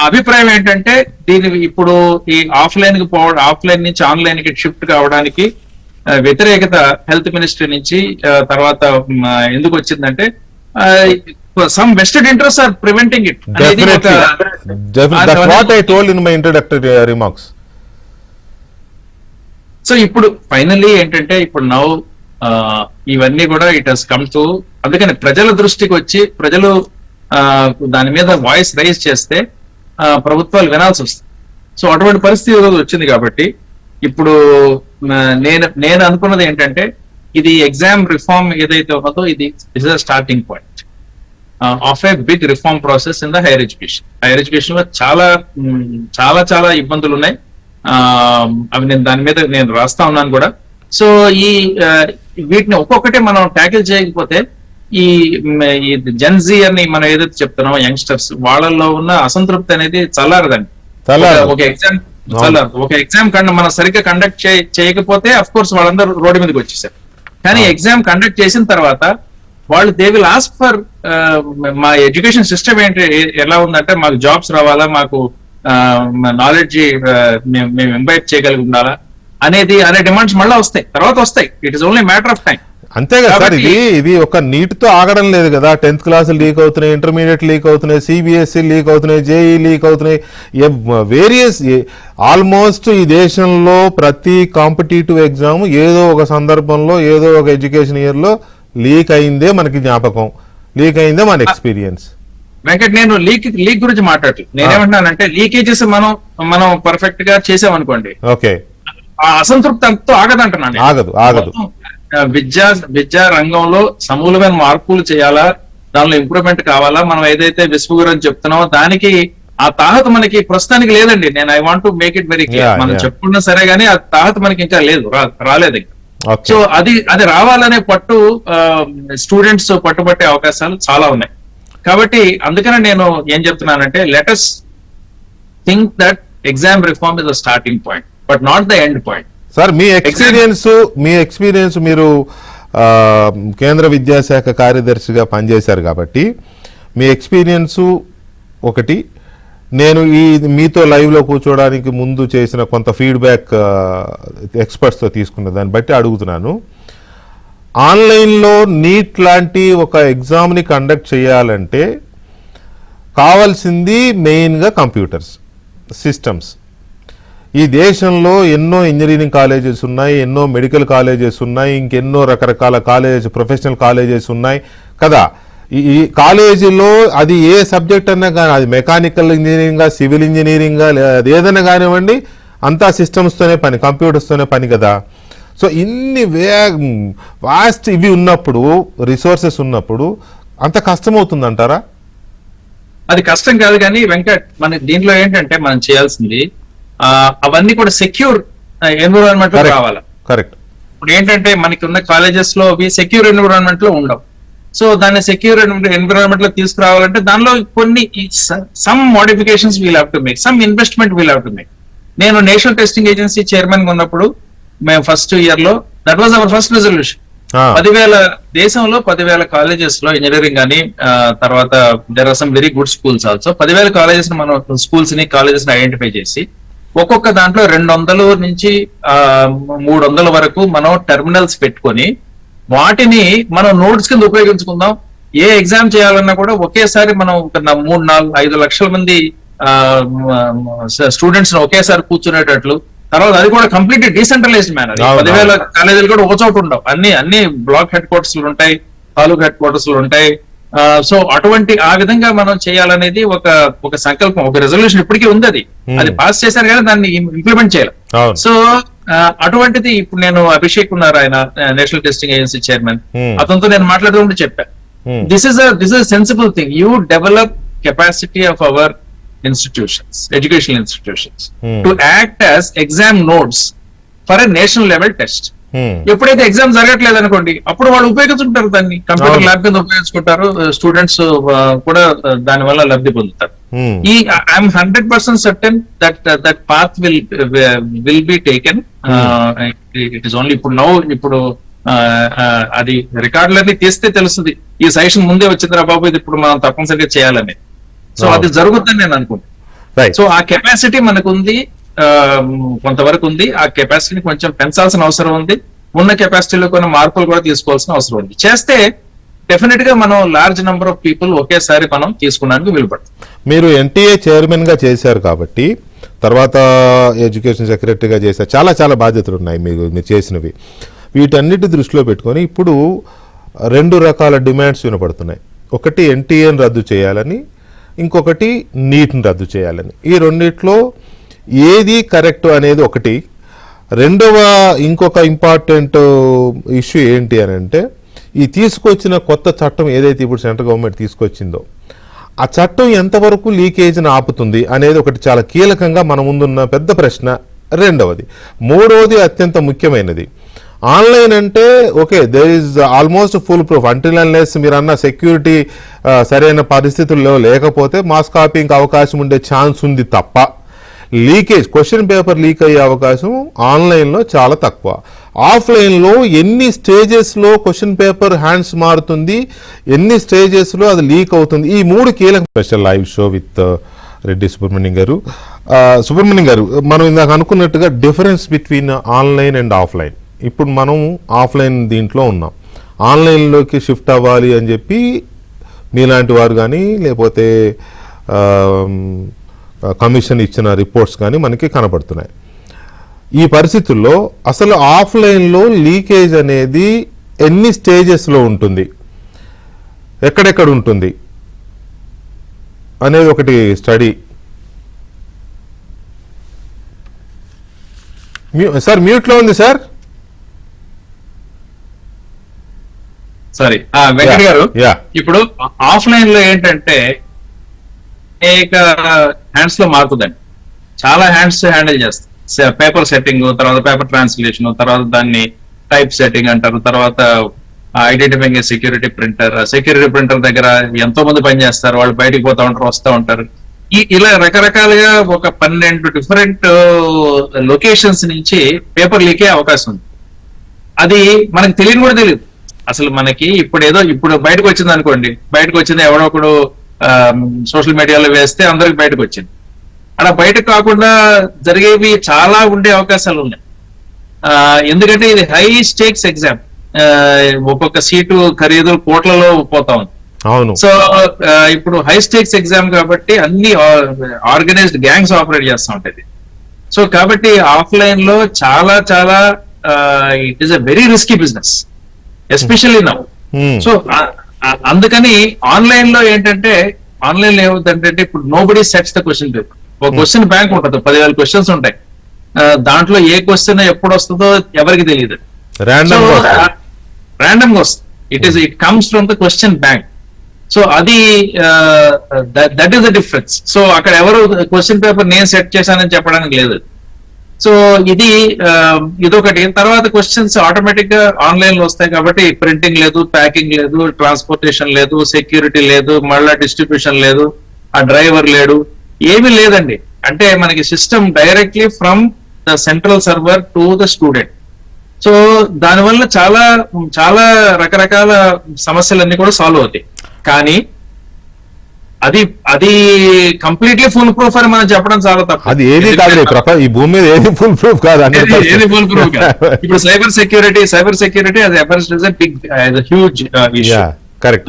అభిప్రాయం ఏంటంటే దీని ఇప్పుడు ఈ ఆఫ్లైన్ కి పోవడం, ఆఫ్లైన్ నుంచి ఆన్లైన్ కి షిఫ్ట్ కావడానికి వ్యతిరేకత హెల్త్ మినిస్ట్రీ నుంచి తర్వాత ఎందుకు వచ్చిందంటే some vested interest are preventing it. So ఇప్పుడు ఫైనల్లీ ఏంటంటే ఇప్పుడు నౌ ఇవన్నీ కూడా ఇట్ హస్ కమ్ టు, అందుకని ప్రజల దృష్టికి వచ్చి ప్రజలు దాని మీద వాయిస్ రైజ్ చేస్తే ప్రభుత్వాలు వినాల్సి వస్తుంది. సో అటువంటి పరిస్థితి ఈరోజు వచ్చింది కాబట్టి ఇప్పుడు నేను అనుకున్నది ఏంటంటే ఇది ఎగ్జామ్ రిఫార్మ్ ఏదైతే ఉన్నదో ఇది is a starting point of a big reform process in the higher education. Higher education లో చాలా చాలా చాలా ఇబ్బందులు ఉన్నాయి. అవి నేను దాని మీద నేను రాస్తా ఉన్నాను కూడా. సో వీటిని ఒక్కొక్కటి మనం ట్యాకిల్ చేయకపోతే ఈ జెన్జీ అని మనం ఏదైతే చెప్తున్నామో యంగ్స్టర్స్, వాళ్ళల్లో ఉన్న అసంతృప్తి అనేది చల్లారదండి. ఒక ఎగ్జామ్ మనం సరిగ్గా కండక్ట్ చేయకపోతే అఫ్ కోర్స్ వాళ్ళందరూ రోడ్డు మీదకి వచ్చేసారు. కానీ ఎగ్జామ్ కండక్ట్ చేసిన తర్వాత వాళ్ళు దే విల్ ఆస్క్ ఫర్ మా ఎడ్యుకేషన్ సిస్టమ్ ఏంటి, ఎలా ఉందంటే మాకు జాబ్స్ రావాలా, మాకు నాలెడ్జ్ మేము ఇంబైట్ చేయగలిగి ఉండాలా అనే డిమాండ్స్ మళ్ళీ వస్తాయి, తర్వాత వస్తాయి. It is only matter of time. అంతే కదా సార్, ఇది ఒక నీట్తో ఆగడం లేదు కదా. 10th క్లాసులు లీక్ అవుతున్నాయి, ఇంటర్మీడియట్ లీక్ అవుతున్నాయి, సిబిఎస్ఈ లీక్ అవుతున్నాయి, జేఈ లీక్ అవుతున్నాయి, వేరియస్ ఆల్మోస్ట్ ఈ దేశంలో ప్రతి కాంపిటేటివ్ ఎగ్జామ్ ఏదో ఒక సందర్భంలో ఏదో ఒక ఎడ్యుకేషన్ ఇయర్ లో లీక్ అయిందే మనకి జ్ఞాపకం, లీక్ అయిందే మన ఎక్స్పీరియన్స్. వెంకట్, నేను లీక్ గురించి మాట్లాడలేదు. నేనేమంటున్నానంటే లీకేజెస్ మనం పర్ఫెక్ట్ గా చేసామనుకోండి, ఓకే, ఆ అసంతృప్తి అంతా ఆగదంటున్నాను. ఆగదు. విద్యా రంగంలో సమూలమైన మార్పులు చేయాలా, దానిలో ఇంప్రూవ్మెంట్ కావాలా, మనం ఏదైతే విశ్వగురు చెప్తున్నామో దానికి ఆ తాహత మనకి ప్రస్తుతానికి లేదండి. నేను I want to make it very clear. మనం చెప్పుకున్నా సరే గానీ ఆ తాహత మనకి ఇంకా లేదు, రాలేదు. సో అది రావాలనే పట్టు స్టూడెంట్స్ పట్టుబట్టే అవకాశాలు చాలా ఉన్నాయి. కాబట్టి అందుకనే నేను ఏం చెప్తున్నానంటే let us think that exam reform is the starting point but not the end point. Sir, me experience మీరు కేంద్ర విద్యాశాఖ కార్యదర్శిగా పనిచేశారు కాబట్టి మీ ఎక్స్పీరియన్స్ ఒకటి, నేను మీతో లైవ్లో కూర్చోవడానికి ముందు చేసిన కొంత ఫీడ్బ్యాక్ ఎక్స్పర్ట్స్తో తీసుకున్న దాన్ని బట్టి అడుగుతున్నాను. ఆన్లైన్లో నీట్ లాంటి ఒక ఎగ్జామ్ని కండక్ట్ చేయాలంటే కావాల్సింది మెయిన్గా కంప్యూటర్స్ సిస్టమ్స్. ఈ దేశంలో ఎన్నో ఇంజనీరింగ్ కాలేజెస్ ఉన్నాయి, ఎన్నో మెడికల్ కాలేజెస్ ఉన్నాయి, ఇంకెన్నో రకరకాల ప్రొఫెషనల్ కాలేజెస్ ఉన్నాయి కదా. ఈ కాలేజీలో అది ఏ సబ్జెక్ట్ అన్నా కానీ, అది మెకానికల్ ఇంజనీరింగా, సివిల్ ఇంజనీరింగా, అది ఏదైనా కానివ్వండి, అంతా సిస్టమ్స్తోనే పని, కంప్యూటర్స్తోనే పని కదా. సో ఇన్ని వాస్ట్ ఇవి ఉన్నప్పుడు, రిసోర్సెస్ ఉన్నప్పుడు అంత కష్టమవుతుందంటారా? అది కష్టం కాదు కానీ వెంకట్, మన దీంట్లో ఏంటంటే మనం చేయాల్సింది అవన్నీ కూడా సెక్యూర్ ఎన్విరాన్మెంట్ లో కావాలి. కరెక్ట్. ఇప్పుడు ఏంటంటే మనకి ఉన్న కాలేజెస్ లో అవి సెక్యూర్ ఎన్విరాన్మెంట్ లో ఉండవు. సో దాన్ని సెక్యూర్ ఎన్విరాన్మెంట్ లో తీసుకురావాలంటే దానిలో కొన్ని some modifications we'll have to make, some investment we'll have to make. నేను నేషనల్ టెస్టింగ్ ఏజెన్సీ చైర్మన్ గా ఉన్నప్పుడు మేము ఫస్ట్ ఇయర్ లో that was our first resolution. 10,000 దేశంలో 10,000 కాలేజెస్ లో ఇంజనీరింగ్ అని, తర్వాత there are some very good schools also. 10,000 colleges మనం స్కూల్స్ ని కాలేజెస్ ని ఐడెంటిఫై చేసి ఒక్కొక్క దాంట్లో 200 నుంచి 300 వరకు మనం టెర్మినల్స్ పెట్టుకొని వాటిని మనం నోట్స్ కింద ఉపయోగించుకుందాం. ఏ ఎగ్జామ్ చేయాలన్నా కూడా ఒకేసారి మనం 3, 4, 5 లక్షల మంది స్టూడెంట్స్ ఒకేసారి కూర్చునేటట్లు, తర్వాత అది కూడా కంప్లీట్ డీసెంట్రలైజ్డ్ మేనర్. 10,000 కాలేజీలు కూడా ఒక చోట ఉండవు, అన్ని బ్లాక్ హెడ్ క్వార్టర్స్ ఉంటాయి, తాలూకు హెడ్ క్వార్టర్స్ ఉంటాయి. సో అటువంటి ఆ విధంగా మనం చేయాలనేది ఒక సంకల్పం, ఒక రెజల్యూషన్ ఇప్పటికీ ఉంది. అది పాస్ చేశారు కానీ దాన్ని ఇంప్లిమెంట్ చేయాలి. సో అటువంటిది ఇప్పుడు నేను అభిషేక్ ఉన్నారు, ఆయన నేషనల్ టెస్టింగ్ ఏజెన్సీ చైర్మన్, అతనితో నేను మాట్లాడుతూ చెప్పాను, this is sensible thing. You develop capacity of our institutions, educational institutions, to act as exam nodes for a national level test. ఎప్పుడైతే ఎగ్జామ్ జరగట్లేదు అనుకోండి, అప్పుడు వాళ్ళు ఉపయోగించుకుంటారు దాన్ని, కంప్యూటర్ అవును. ల్యాబ్ కింద ఉపయోగించుకుంటారు, స్టూడెంట్స్ కూడా దాని వల్ల లబ్ధి పొందుతారు. ఈ I'm 100% certain that path will be taken. It is only ఇప్పుడు అది రికార్డులన్నీ తీస్తే తెలుస్తుంది, ఈ సజెషన్ ముందే వచ్చిందిరా బాబు, ఇది ఇప్పుడు మనం తప్పనిసరిగా చేయాలని. సో అది జరుగుతుందని నేను అనుకుంటున్నాను. రైట్. సో ఆ కెపాసిటీ మనకు ఉంది, కొంతవరకు ఉంది. ఆ కెపాసిటీని కొంచెం పెంచాల్సిన అవసరం ఉంది. ఉన్న కెపాసిటీలో కొన్ని మార్పులు కూడా తీసుకోవాల్సిన అవసరం ఉంది. చేస్తే డెఫినెట్ గా మనం లార్జ్ నెంబర్ ఆఫ్ పీపుల్ ఒకేసారి మనం తీసుకోవడానికి వీలుపడుతుంది. మీరు ఎన్టీఏ చైర్మన్ గా చేశారు కాబట్టి, తర్వాత ఎడ్యుకేషన్ సెక్రటరీగా చేశారు, చాలా చాలా బాధ్యతలు ఉన్నాయి మీరు చేసినవి. వీటన్నిటి దృష్టిలో పెట్టుకొని ఇప్పుడు 2 రకాల డిమాండ్స్ వినపడుతున్నాయి. ఒకటి ఎన్టీఏని రద్దు చేయాలని, ఇంకొకటి నీట్ని రద్దు చేయాలని. ఈ రెండిట్లో ఏది కరెక్ట్ అనేది ఒకటి. రెండవ ఇంకొక ఇంపార్టెంట్ ఇష్యూ ఏంటి అని అంటే, ఈ తీసుకొచ్చిన కొత్త చట్టం ఏదైతే ఇప్పుడు సెంట్రల్ గవర్నమెంట్ తీసుకొచ్చిందో, ఆ చట్టం ఎంతవరకు లీకేజ్ని ఆపుతుంది అనేది ఒకటి చాలా కీలకంగా మన ముందున్న పెద్ద ప్రశ్న. రెండవది, మూడవది అత్యంత ముఖ్యమైనది, ఆన్లైన్ అంటే okay, there is almost full proof until unless మీరు అన్న సెక్యూరిటీ సరైన పరిస్థితుల్లో లేకపోతే మాస్ కాపీకి అవకాశం ఉండే ఛాన్స్ ఉంది తప్ప, లీకేజ్ క్వశ్చన్ పేపర్ లీక్ అయ్యే అవకాశం ఆన్లైన్లో చాలా తక్కువ. ఆఫ్లైన్లో ఎన్ని స్టేజెస్లో క్వశ్చన్ పేపర్ హ్యాండ్స్ మారుతుంది, ఎన్ని స్టేజెస్లో అది లీక్ అవుతుంది, ఈ 3 కీలక. Special live show with Reddy Subrahmanyam గారు. సుబ్రహ్మణ్యం గారు, మనం ఇందాక అనుకున్నట్టుగా difference between online and offline. ఇప్పుడు మనం ఆఫ్లైన్ దీంట్లో ఉన్నాం, ఆన్లైన్లోకి షిఫ్ట్ అవ్వాలి అని చెప్పి మీలాంటి వారు కానీ లేకపోతే కమిషన్ ఇచ్చిన రిపోర్ట్స్ కానీ మనకి కనపడుతున్నాయి. ఈ పరిస్థితుల్లో అసలు ఆఫ్లైన్లో లీకేజ్ అనేది ఎన్ని స్టేజెస్లో ఉంటుంది, ఎక్కడెక్కడ ఉంటుంది అనేది ఒకటి స్టడీ. సార్ మ్యూట్లో ఉంది సార్. సారీ వెంకట్ గారు, ఇప్పుడు ఆఫ్లైన్ లో ఏంటంటే అనేక హ్యాండ్స్ లో మారుతుందండి. చాలా హ్యాండ్స్ హ్యాండిల్ చేస్తాం. పేపర్ సెట్టింగ్, తర్వాత పేపర్ ట్రాన్స్లేషన్, తర్వాత దాన్ని టైప్ సెట్టింగ్ అంటారు, తర్వాత identifying security printer. Security printer దగ్గర ఎంతో మంది పనిచేస్తారు, వాళ్ళు బయటికి పోతా ఉంటారు, వస్తూ ఉంటారు. ఇలా రకరకాలుగా ఒక 12 డిఫరెంట్ లొకేషన్స్ నుంచి పేపర్ లీకే అవకాశం ఉంది. అది మనకు తెలియని కూడా తెలియదు. అసలు మనకి ఇప్పుడు బయటకు వచ్చింది అనుకోండి, బయటకు వచ్చింది ఎవడో ఒకడు సోషల్ మీడియాలో వేస్తే అందరికి బయటకు వచ్చింది. అలా బయటకు కాకుండా జరిగేవి చాలా ఉండే అవకాశాలు ఉన్నాయి. ఎందుకంటే ఇది హై స్టేక్స్ ఎగ్జామ్, ఒక్కొక్క సీటు ఖరీదు కోట్లలో పోతా ఉంది. సో ఇప్పుడు హై స్టేక్స్ ఎగ్జామ్ కాబట్టి అన్ని ఆర్గనైజ్డ్ గ్యాంగ్స్ ఆపరేట్ చేస్తూ ఉంటాయి. సో కాబట్టి ఆఫ్లైన్ లో చాలా చాలా it is a very risky business, especially now. So అందుకని ఆన్లైన్ లో ఏంటంటే, ఆన్లైన్ లో ఏమవుతుందంటే ఇప్పుడు nobody sets the question paper. ఒక క్వశ్చన్ బ్యాంక్ ఉంటుంది, 10,000 క్వశ్చన్స్ ఉంటాయి. దాంట్లో ఏ క్వశ్చన్ ఎప్పుడు వస్తుందో ఎవరికి తెలియదు, ర్యాండమ్ గా వస్తుంది. It comes from the question bank. So అది that is the difference. So అక్కడ ఎవరు క్వశ్చన్ పేపర్ నేను సెట్ చేశానని చెప్పడానికి లేదు. సో ఇదొకటి. తర్వాత క్వశ్చన్స్ ఆటోమేటిక్ గా ఆన్లైన్ లో వస్తాయి కాబట్టి ప్రింటింగ్ లేదు, ప్యాకింగ్ లేదు, ట్రాన్స్పోర్టేషన్ లేదు, సెక్యూరిటీ లేదు, మళ్ళా డిస్ట్రిబ్యూషన్ లేదు, ఆ డ్రైవర్ లేడు, ఏమీ లేదండి. అంటే మనకి system directly from the central server to the student. So దానివల్ల చాలా చాలా రకరకాల సమస్యలన్నీ కూడా సాల్వ్ అవుతాయి. కానీ అది కంప్లీట్లీ ఫుల్ ప్రూఫ్ అని మనం చెప్పడం చాలా తప్పు. అది ఏది కాదు, ఈ భూమి మీద ఏది ఫుల్ ప్రూఫ్ కాదు, ఏది ఫుల్ ప్రూఫ్ కాదు. ఇప్పుడు సైబర్ సెక్యూరిటీ అది ఎవర్స్ is a big huge issue. Correct.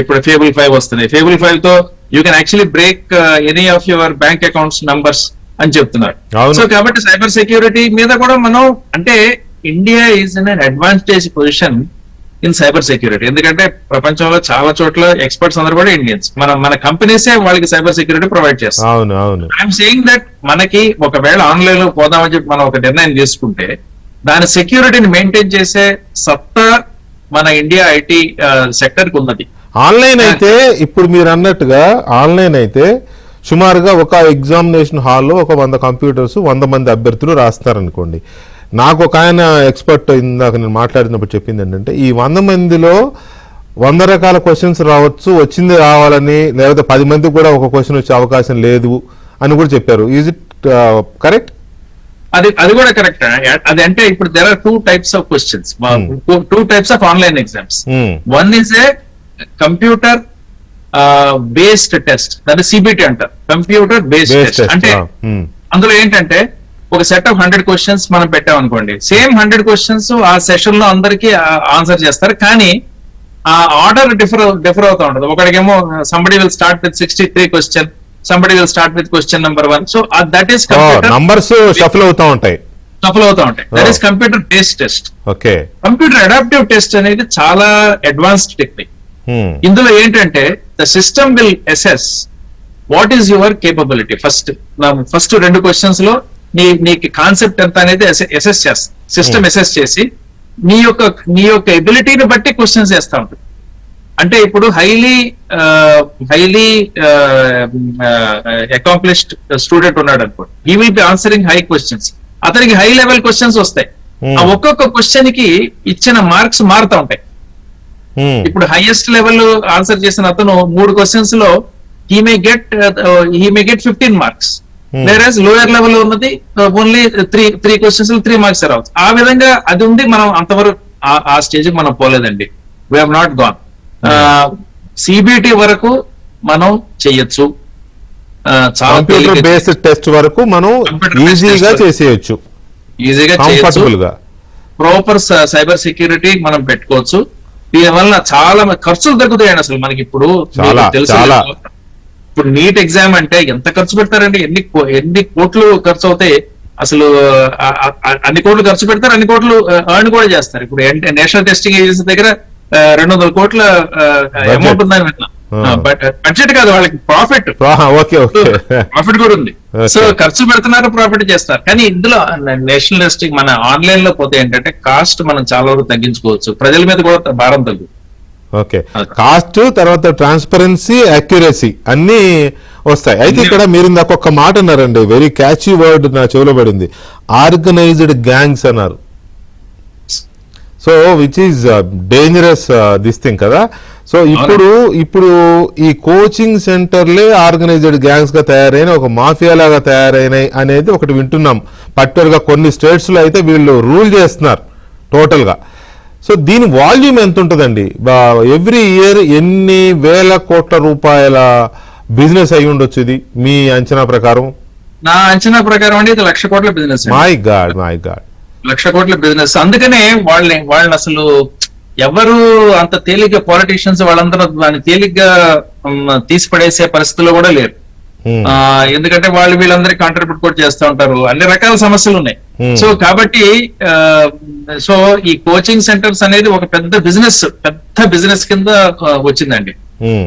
ఇప్పుడు ఫేబుల్ 5 వస్తున్నాయి. ఫేబుల్ 5 తో you can actually break any of your bank accounts numbers అని చెప్తున్నారు. సో కాబట్టి సైబర్ సెక్యూరిటీ మీద కూడా మనం, అంటే India is in an advantage position in cyber security. ఎందుకంటే ప్రపంచంలో చాలా చోట్ల ఎక్స్పర్ట్స్ అందరూ కూడా ఇండియన్స్. మన కంపెనీసే వాళ్ళకి సైబర్ సెక్యూరిటీ ప్రొవైడ్ చేస్తాం. ఐఎమ్ సేయింగ్ దట్ మనకి ఒకవేళ ఆన్లైన్ లో పోదామని చెప్పి మనం ఒక నిర్ణయం తీసుకుంటే దాని సెక్యూరిటీని మెయింటైన్ చేసే సత్తా మన ఇండియా ఐటీ సెక్టర్ కి ఉన్నది. ఆన్లైన్ అయితే ఇప్పుడు మీరు అన్నట్టుగా ఆన్లైన్ అయితే సుమారుగా ఒక ఎగ్జామినేషన్ హాల్లో ఒక 100 కంప్యూటర్స్ 100 మంది అభ్యర్థులు రాస్తారనుకోండి. నాకు ఒక ఆయన ఎక్స్పర్ట్ ఇందాక నేను మాట్లాడినప్పుడు చెప్పింది ఏంటంటే ఈ 100 మందిలో 100 రకాల క్వశ్చన్స్ రావచ్చు, వచ్చింది రావాలని, లేకపోతే 10 మందికి కూడా ఒక క్వశ్చన్ వచ్చే అవకాశం లేదు అని కూడా చెప్పారు. Is it correct? అది కూడా కరెక్ట్. అది అంటే ఇప్పుడు there are 2 types of questions, 2 types of online exams. One is a computer based test, దాన్ని సిబిటి అంటారు, కంప్యూటర్ బేస్డ్ టెస్ట్. అంటే అందులో ఏంటంటే ఒక సెట్ ఆఫ్ 100 క్వశ్చన్స్ మనం పెట్టాం అనుకోండి, సేమ్ 100 క్వశ్చన్స్ ఆ సెషన్ లో అందరికి ఆన్సర్ చేస్తారు, కానీ ఆ ఆర్డర్ డిఫర్ అవుతా ఉంటుంది. ఒకడికేమో somebody will start with 63 question, somebody will start with question number 1. So that is numbers shuffle అవుతా ఉంటాయి. That is computer based test. Okay. Computer adaptive test అనేది చాలా అడ్వాన్స్డ్ టెక్నిక్. ఇందులో ఏంటంటే the system will assess what is your capability. First 2 questions లో నీకు concept ఎంత అనేది అసెస్ చేస్తా, సిస్టమ్ అసెస్ చేసి నీ యొక్క ఎబిలిటీని బట్టి క్వశ్చన్స్ వేస్తా ఉంటుంది. అంటే ఇప్పుడు హైలీ అకాంప్లిష్డ్ స్టూడెంట్ ఉన్నాడు అనుకోండి, he will be answering high questions, అతనికి హై లెవెల్ క్వశ్చన్స్ వస్తాయి. ఆ ఒక్కొక్క క్వశ్చన్ కి ఇచ్చిన మార్క్స్ మారుతా ఉంటాయి. ఇప్పుడు హైయెస్ట్ లెవెల్ ఆన్సర్ చేసిన అతను 3 క్వశ్చన్స్ లో he may get 15 marks, whereas lower level ఉన్నది ఓన్లీ 3 క్వశ్చన్స్ 3 మార్క్స్ రావచ్చు. ఆ విధంగా అది ఉంది. మనం అంతవరకు ఆ స్టేజ్ కి మనం పోలేదండి. We have not gone. CBT వరకు మనం చెయ్యొచ్చు, చాలా కంప్యూటర్ బేస్డ్ టెస్ట్ వరకు మనం ఈజీగా చేసేయచ్చు, కంఫర్టబుల్ గా. ప్రాపర్ సైబర్ సెక్యూరిటీ మనం పెట్టుకోవచ్చు. దీనివల్ల చాలా ఖర్చులు తగ్గుతాయండి. అసలు మనకి ఇప్పుడు తెలుసు, ఇప్పుడు నీట్ ఎగ్జామ్ అంటే ఎంత ఖర్చు పెడతారండి, ఎన్ని కోట్లు ఖర్చు అవుతాయి. అసలు అన్ని కోట్లు ఖర్చు పెడతారు, అన్ని కోట్లు ఎర్న్ కూడా చేస్తారు. ఇప్పుడు నేషనల్ టెస్టింగ్ ఏజెన్సీ దగ్గర 200 కోట్ల అమౌంట్ ఉందని విన్నా. బడ్జెట్ కాదు, వాళ్ళకి ప్రాఫిట్ కూడా ఉంది. సో ఖర్చు పెడుతున్నారు, ప్రాఫిట్ చేస్తారు. కానీ ఇందులో నేషనల్ టెస్టింగ్ మన ఆన్లైన్ లో పోతే ఏంటంటే కాస్ట్ మనం చాలా వరకు తగ్గించుకోవచ్చు, ప్రజల మీద కూడా భారం తగ్గు. ఓకే. కాస్ట్, తర్వాత ట్రాన్స్పరెన్సీ, అక్యురసీ అన్ని వస్తాయి. అయితే ఇక్కడ మీరు ఇందాక ఒక్క మాట అన్నారండి, వెరీ క్యాచీ వర్డ్ నా చెవిలో పడింది, ఆర్గనైజ్డ్ గ్యాంగ్స్ అన్నారు. So which is dangerous this thing కదా. సో ఇప్పుడు ఈ కోచింగ్ సెంటర్లే ఆర్గనైజ్డ్ గ్యాంగ్స్ గా తయారైన, ఒక మాఫియా లాగా తయారైనాయి అనేది ఒకటి వింటున్నాం. పర్టికులర్ గా కొన్ని స్టేట్స్ లో అయితే వీళ్ళు రూల్ చేస్తున్నారు టోటల్ గా. సో దీని వాల్యూమ్ ఎంత ఉంటుందండి? ఎవ్రీ ఇయర్ ఎన్ని వేల కోట్ల రూపాయల బిజినెస్ అయి ఉండొచ్చు ఇది మీ అంచనా ప్రకారం? నా అంచనా ప్రకారం అండి ఇది 1,00,000 కోట్ల బిజినెస్. మై గాడ్ 1,00,000 కోట్ల బిజినెస్. అందుకనే వాళ్ళని అసలు ఎవరు అంత తేలిగ్గా పాలిటీషియన్స్ వాళ్ళందరూ దాన్ని తేలిగ్గా తీసిపడేసే పరిస్థితుల్లో కూడా లేరు. ఎందుకంటే వీళ్ళందరికీ కాంట్రిబ్యూట్ కూడా చేస్తూ ఉంటారు, అన్ని రకాల సమస్యలు ఉన్నాయి. సో కాబట్టి సో ఈ కోచింగ్ సెంటర్స్ అనేది ఒక పెద్ద బిజినెస్ కింద వచ్చిందండి.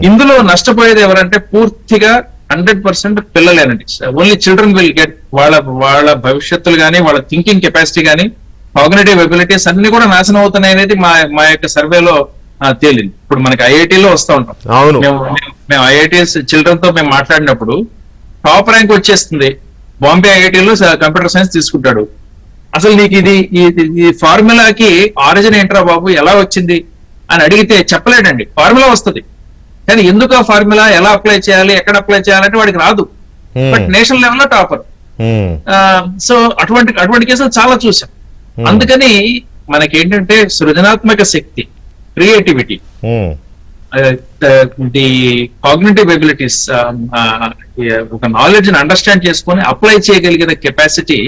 ఇందులో నష్టపోయేది ఎవరంటే పూర్తిగా 100% పిల్లలేనండి. ఓన్లీ చిల్డ్రన్ విల్ గెట్ వాళ్ళ భవిష్యత్తులు గానీ, వాళ్ళ థింకింగ్ కెపాసిటీ గానీ, కాగ్నిటివ్ ఎబిలిటీస్ అన్ని కూడా నాశనం అవుతున్నాయి అనేది మా యొక్క సర్వేలో తేలింది. ఇప్పుడు మనకి ఐఐటీలో వస్తూ ఉంటాం, మేము ఐఐటీస్ చిల్డ్రన్ తో మేము మాట్లాడినప్పుడు టాప్ ర్యాంక్ వచ్చేస్తుంది. బాంబే ఐఐటీలో కంప్యూటర్ సైన్స్ తీసుకుంటాడు. అసలు నీకు ఈ ఫార్ములాకి ఆరిజిన్ ఏంట్రా బాబు, ఎలా వచ్చింది అని అడిగితే చెప్పలేడండి. ఫార్ములా వస్తుంది, కానీ ఎందుకు ఆ ఫార్ములా, ఎలా అప్లై చేయాలి, ఎక్కడ అప్లై చేయాలంటే వాడికి రాదు. బట్ నేషనల్ లెవెల్లో టాపర్. సో అటువంటి కేసులు చాలా చూసాం. అందుకని మనకేంటంటే సృజనాత్మక శక్తి, క్రియేటివిటీ, ది కాగ్నిటివ్ ఎబిలిటీస్, ఒక నాలెడ్జ్ ని అండర్స్టాండ్ చేసుకొని అప్లై చేయగలిగిన కెపాసిటీ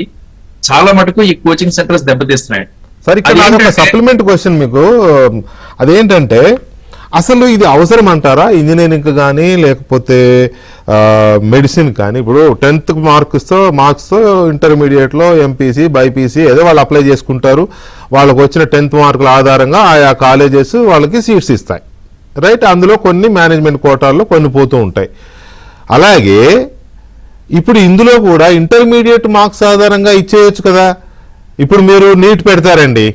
చాలా మటుకు ఈ కోచింగ్ సెంటర్స్ దెబ్బతీస్తున్నాయి. సరే, ఇక్కడ సప్లిమెంట్ క్వశ్చన్ మీకు అదేంటంటే, అసలు ఇది అవసరం అంటారా ఇంజనీరింగ్ కానీ లేకపోతే మెడిసిన్ కానీ? ఇప్పుడు 10th మార్క్స్తో ఇంటర్మీడియట్లో ఎంపీసీ, బైపీసీ ఏదో వాళ్ళు అప్లై చేసుకుంటారు. వాళ్ళకు వచ్చిన 10th మార్కుల ఆధారంగా ఆయా కాలేజెస్ వాళ్ళకి సీట్స్ ఇస్తాయి, రైట్? అందులో కొన్ని మేనేజ్మెంట్ కోటాల్లో కొన్ని పోతూ ఉంటాయి. అలాగే ఇప్పుడు ఇందులో కూడా ఇంటర్మీడియట్ మార్క్స్ ఆధారంగా ఇచ్చేయచ్చు కదా. ఇప్పుడు మీరు నీట్ పెడతారండి,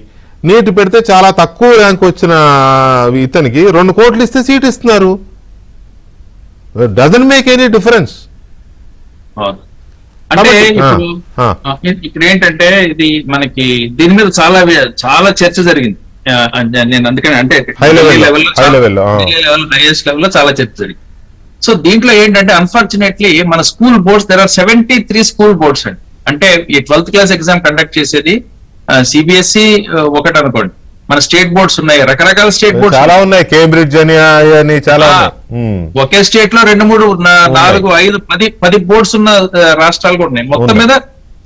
నీట్ పెడితే చాలా తక్కువ ర్యాంక్ వచ్చిన ఇతనికి 2 కోట్లు ఇస్తే సీట్ ఇస్తున్నారు. Doesn't make any difference. అంటే కాబట్టి, ఇప్పుడు ఏంటంటే ఇది మనకి దీని మీద చాలా చర్చ జరిగింది. నేను అందుకని అంటే హై లెవెల్ హైయెస్ట్ లెవెల్ లో చాలా చర్చ జరిగింది. సో దీంట్లో ఏంటంటే అన్ఫార్చునేట్లీ మన school boards there are 73 school boards అండి. అంటే ఈ 12th క్లాస్ ఎగ్జామ్ కండక్ట్ చేసేది సిబిఎస్ఈ ఒకటి అనుకోండి, మన స్టేట్ బోర్డ్స్ ఉన్నాయి, రకరకాల స్టేట్ బోర్డ్స్ చాలా ఉన్నాయి, కేంబ్రిడ్జ్ అని చాలా ఒకే స్టేట్ లో 2, 3, 4, 5, 10 బోర్డ్స్ ఉన్న రాష్ట్రాలు కూడా ఉన్నాయి. మొత్తం మీద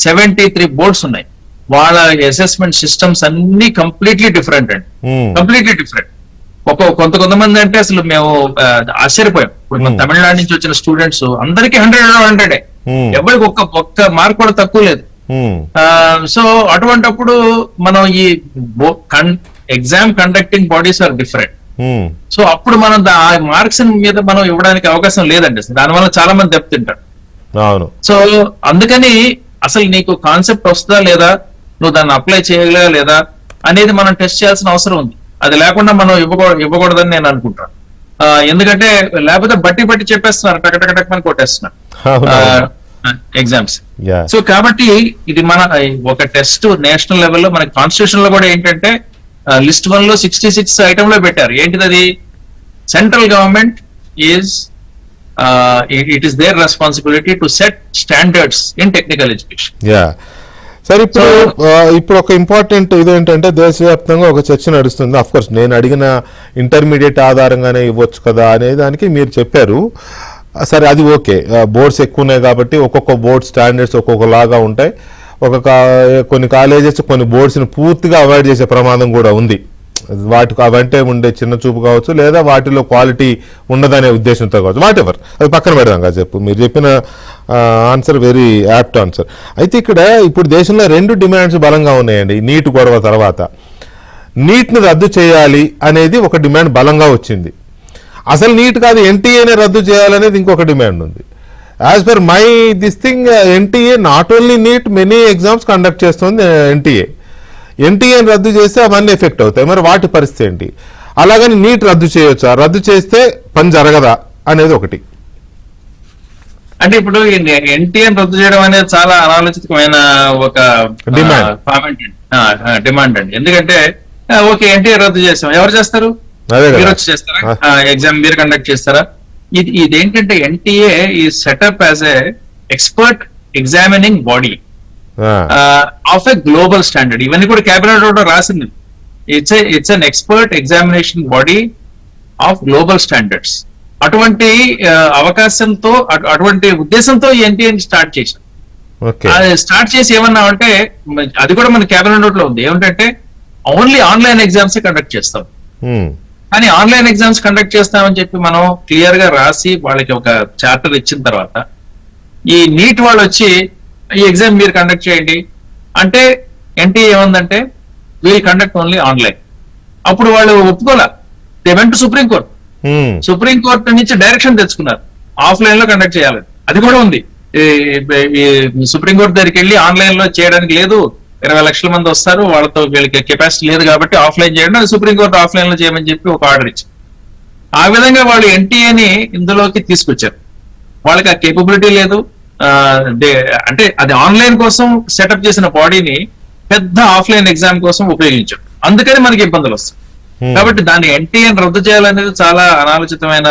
73 బోర్డ్స్ ఉన్నాయి. వాళ్ళ అసెస్మెంట్ సిస్టమ్స్ అన్ని కంప్లీట్లీ డిఫరెంట్ అండి, కంప్లీట్లీ డిఫరెంట్. కొంతమంది అంటే అసలు మేము ఆశ్చర్యపోయాం. ఇప్పుడు మన తమిళనాడు నుంచి వచ్చిన స్టూడెంట్స్ అందరికీ 100 ఎవరికి ఒక్క మార్క్ కూడా తక్కువ లేదు. సో అటువంటిప్పుడు మనం ఈ exam conducting bodies are different. So అప్పుడు మనం ఆ మార్క్స్ మీద మనం ఇవ్వడానికి అవకాశం లేదండి. దానివల్ల చాలా మంది దెబ్బతింటారు. సో అందుకని అసలు నీకు కాన్సెప్ట్ వస్తుందా లేదా, నువ్వు దాన్ని అప్లై చేయగలగా లేదా అనేది మనం టెస్ట్ చేయాల్సిన అవసరం ఉంది. అది లేకుండా మనం ఇవ్వకూడదని నేను అనుకుంటాను. ఎందుకంటే లేకపోతే బట్టి చెప్పేస్తున్నారు, టక్ అని కొట్టేస్తున్నారు ఎగ్జామ్స్. సో కాబట్టి ఇది మన ఒక టెస్ట్ నేషనల్ లెవెల్లో మన కాన్స్టిట్యూషన్ లో కూడా ఏంటంటే లిస్ట్ 1 లో 66 ఐటమ్ లో పెట్టారు. ఏంటిది అది? Central government it is there responsibility to set standards in technical education. సరే, ఇప్పుడు ఒక ఇంపార్టెంట్ ఇదేంటంటే దేశవ్యాప్తంగా ఒక చర్చ నడుస్తుంది. అఫ్ కోర్స్ నేను అడిగిన ఇంటర్మీడియట్ ఆధారంగానే ఇవ్వచ్చు కదా అనే దానికి మీరు చెప్పారు. సరే, అది ఓకే. బోర్డ్స్ ఎక్కువ ఉన్నాయి కాబట్టి ఒక్కొక్క బోర్డ్ స్టాండర్డ్స్ ఒక్కొక్కలాగా ఉంటాయి. కొన్ని కాలేజెస్ కొన్ని బోర్డ్స్ని పూర్తిగా అవాయిడ్ చేసే ప్రమాదం కూడా ఉంది. వాటికి అవంటే ఉండే చిన్న చూపు కావచ్చు, లేదా వాటిలో క్వాలిటీ ఉండదనే ఉద్దేశంతో కావచ్చు, వాట్ ఎవర్, అది పక్కన పెడదాం కదా. మీరు చెప్పిన ఆన్సర్ వెరీ యాప్ట్ ఆన్సర్. అయితే ఇక్కడ ఇప్పుడు దేశంలో 2 డిమాండ్స్ బలంగా ఉన్నాయండి. నీట్ గొడవ తర్వాత నీట్ని రద్దు చేయాలి అనేది ఒక డిమాండ్ బలంగా వచ్చింది. అసలు నీట్ కాదు, ఎన్టీఏనే రద్దు చేయాలనేది ఇంకొక డిమాండ్ ఉంది. As per my this thing, NTA not only NEET, many exams conduct చేస్తుంది ఎన్టీఏని రద్దు చేస్తే అవన్నీ ఎఫెక్ట్ అవుతాయి. మరి వాటి పరిస్థితి ఏంటి? అలాగని నీట్ రద్దు చేయొచ్చా? రద్దు చేస్తే పని జరగదా అనేది ఒకటి. అంటే ఇప్పుడు ఎన్టీఏని రద్దు చేయడం అనేది చాలా అనాలోచితమైన ఒక డిమాండ్ అండి. ఎందుకంటే ఓకే, ఎన్టీఏ రద్దు చేస్తాం, ఎవరు చేస్తారు? మీరు వచ్చి చేస్తారా? ఎగ్జామ్ మీరు కండక్ట్ చేస్తారా? ఇదేంటంటే ఎన్టీఏ ఈ setup as a expert examining body of a global standard. ఇవన్నీ కూడా క్యాబినెట్ లో రాసింది. It's an expert examination body of global standards. అటువంటి అవకాశంతో, అటువంటి ఉద్దేశంతో ఎన్టీఏని స్టార్ట్ చేశాం. స్టార్ట్ చేసి ఏమన్నా అంటే అది కూడా మన క్యాబినెట్ లో ఉంది. ఏమిటంటే ఓన్లీ ఆన్లైన్ ఎగ్జామ్స్ కండక్ట్ చేస్తాం. కానీ ఆన్లైన్ ఎగ్జామ్స్ కండక్ట్ చేస్తామని చెప్పి మనం క్లియర్ గా రాసి వాళ్ళకి ఒక చార్టర్ ఇచ్చిన తర్వాత ఈ నీట్ వాళ్ళు వచ్చి ఈ ఎగ్జామ్ మీరు కండక్ట్ చేయండి అంటే ఎన్టీఏ ఏముందంటే వీల్ కండక్ట్ ఓన్లీ ఆన్లైన్. అప్పుడు వాళ్ళు ఒప్పుకోలే. They went to Supreme Court. Supreme Court నుంచి డైరెక్షన్ తెచ్చుకున్నారు ఆఫ్లైన్ లో కండక్ట్ చేయాలని. అది కూడా ఉంది. సుప్రీంకోర్టు దగ్గరికి వెళ్ళి ఆన్లైన్ లో చేయడానికి లేదు, 20 లక్షల మంది వస్తారు, వాళ్ళతో వీళ్ళకి కెపాసిటీ లేదు కాబట్టి ఆఫ్లైన్ చేయండి, అది సుప్రీంకోర్టు ఆఫ్లైన్ లో చేయమని చెప్పి ఒక ఆర్డర్ ఇచ్చింది. ఆ విధంగా వాళ్ళు ఎన్టీఏని ఇందులోకి తీసుకొచ్చారు. వాళ్ళకి ఆ కేపబిలిటీ లేదు. అంటే అది ఆన్లైన్ కోసం సెటప్ చేసిన బాడీని పెద్ద ఆఫ్లైన్ ఎగ్జామ్ కోసం ఉపయోగించారు. అందుకని మనకి ఇబ్బందులు వస్తాయి. కాబట్టి దాన్ని ఎన్టీఏని రద్దు చేయాలనేది చాలా అనాలోచితమైన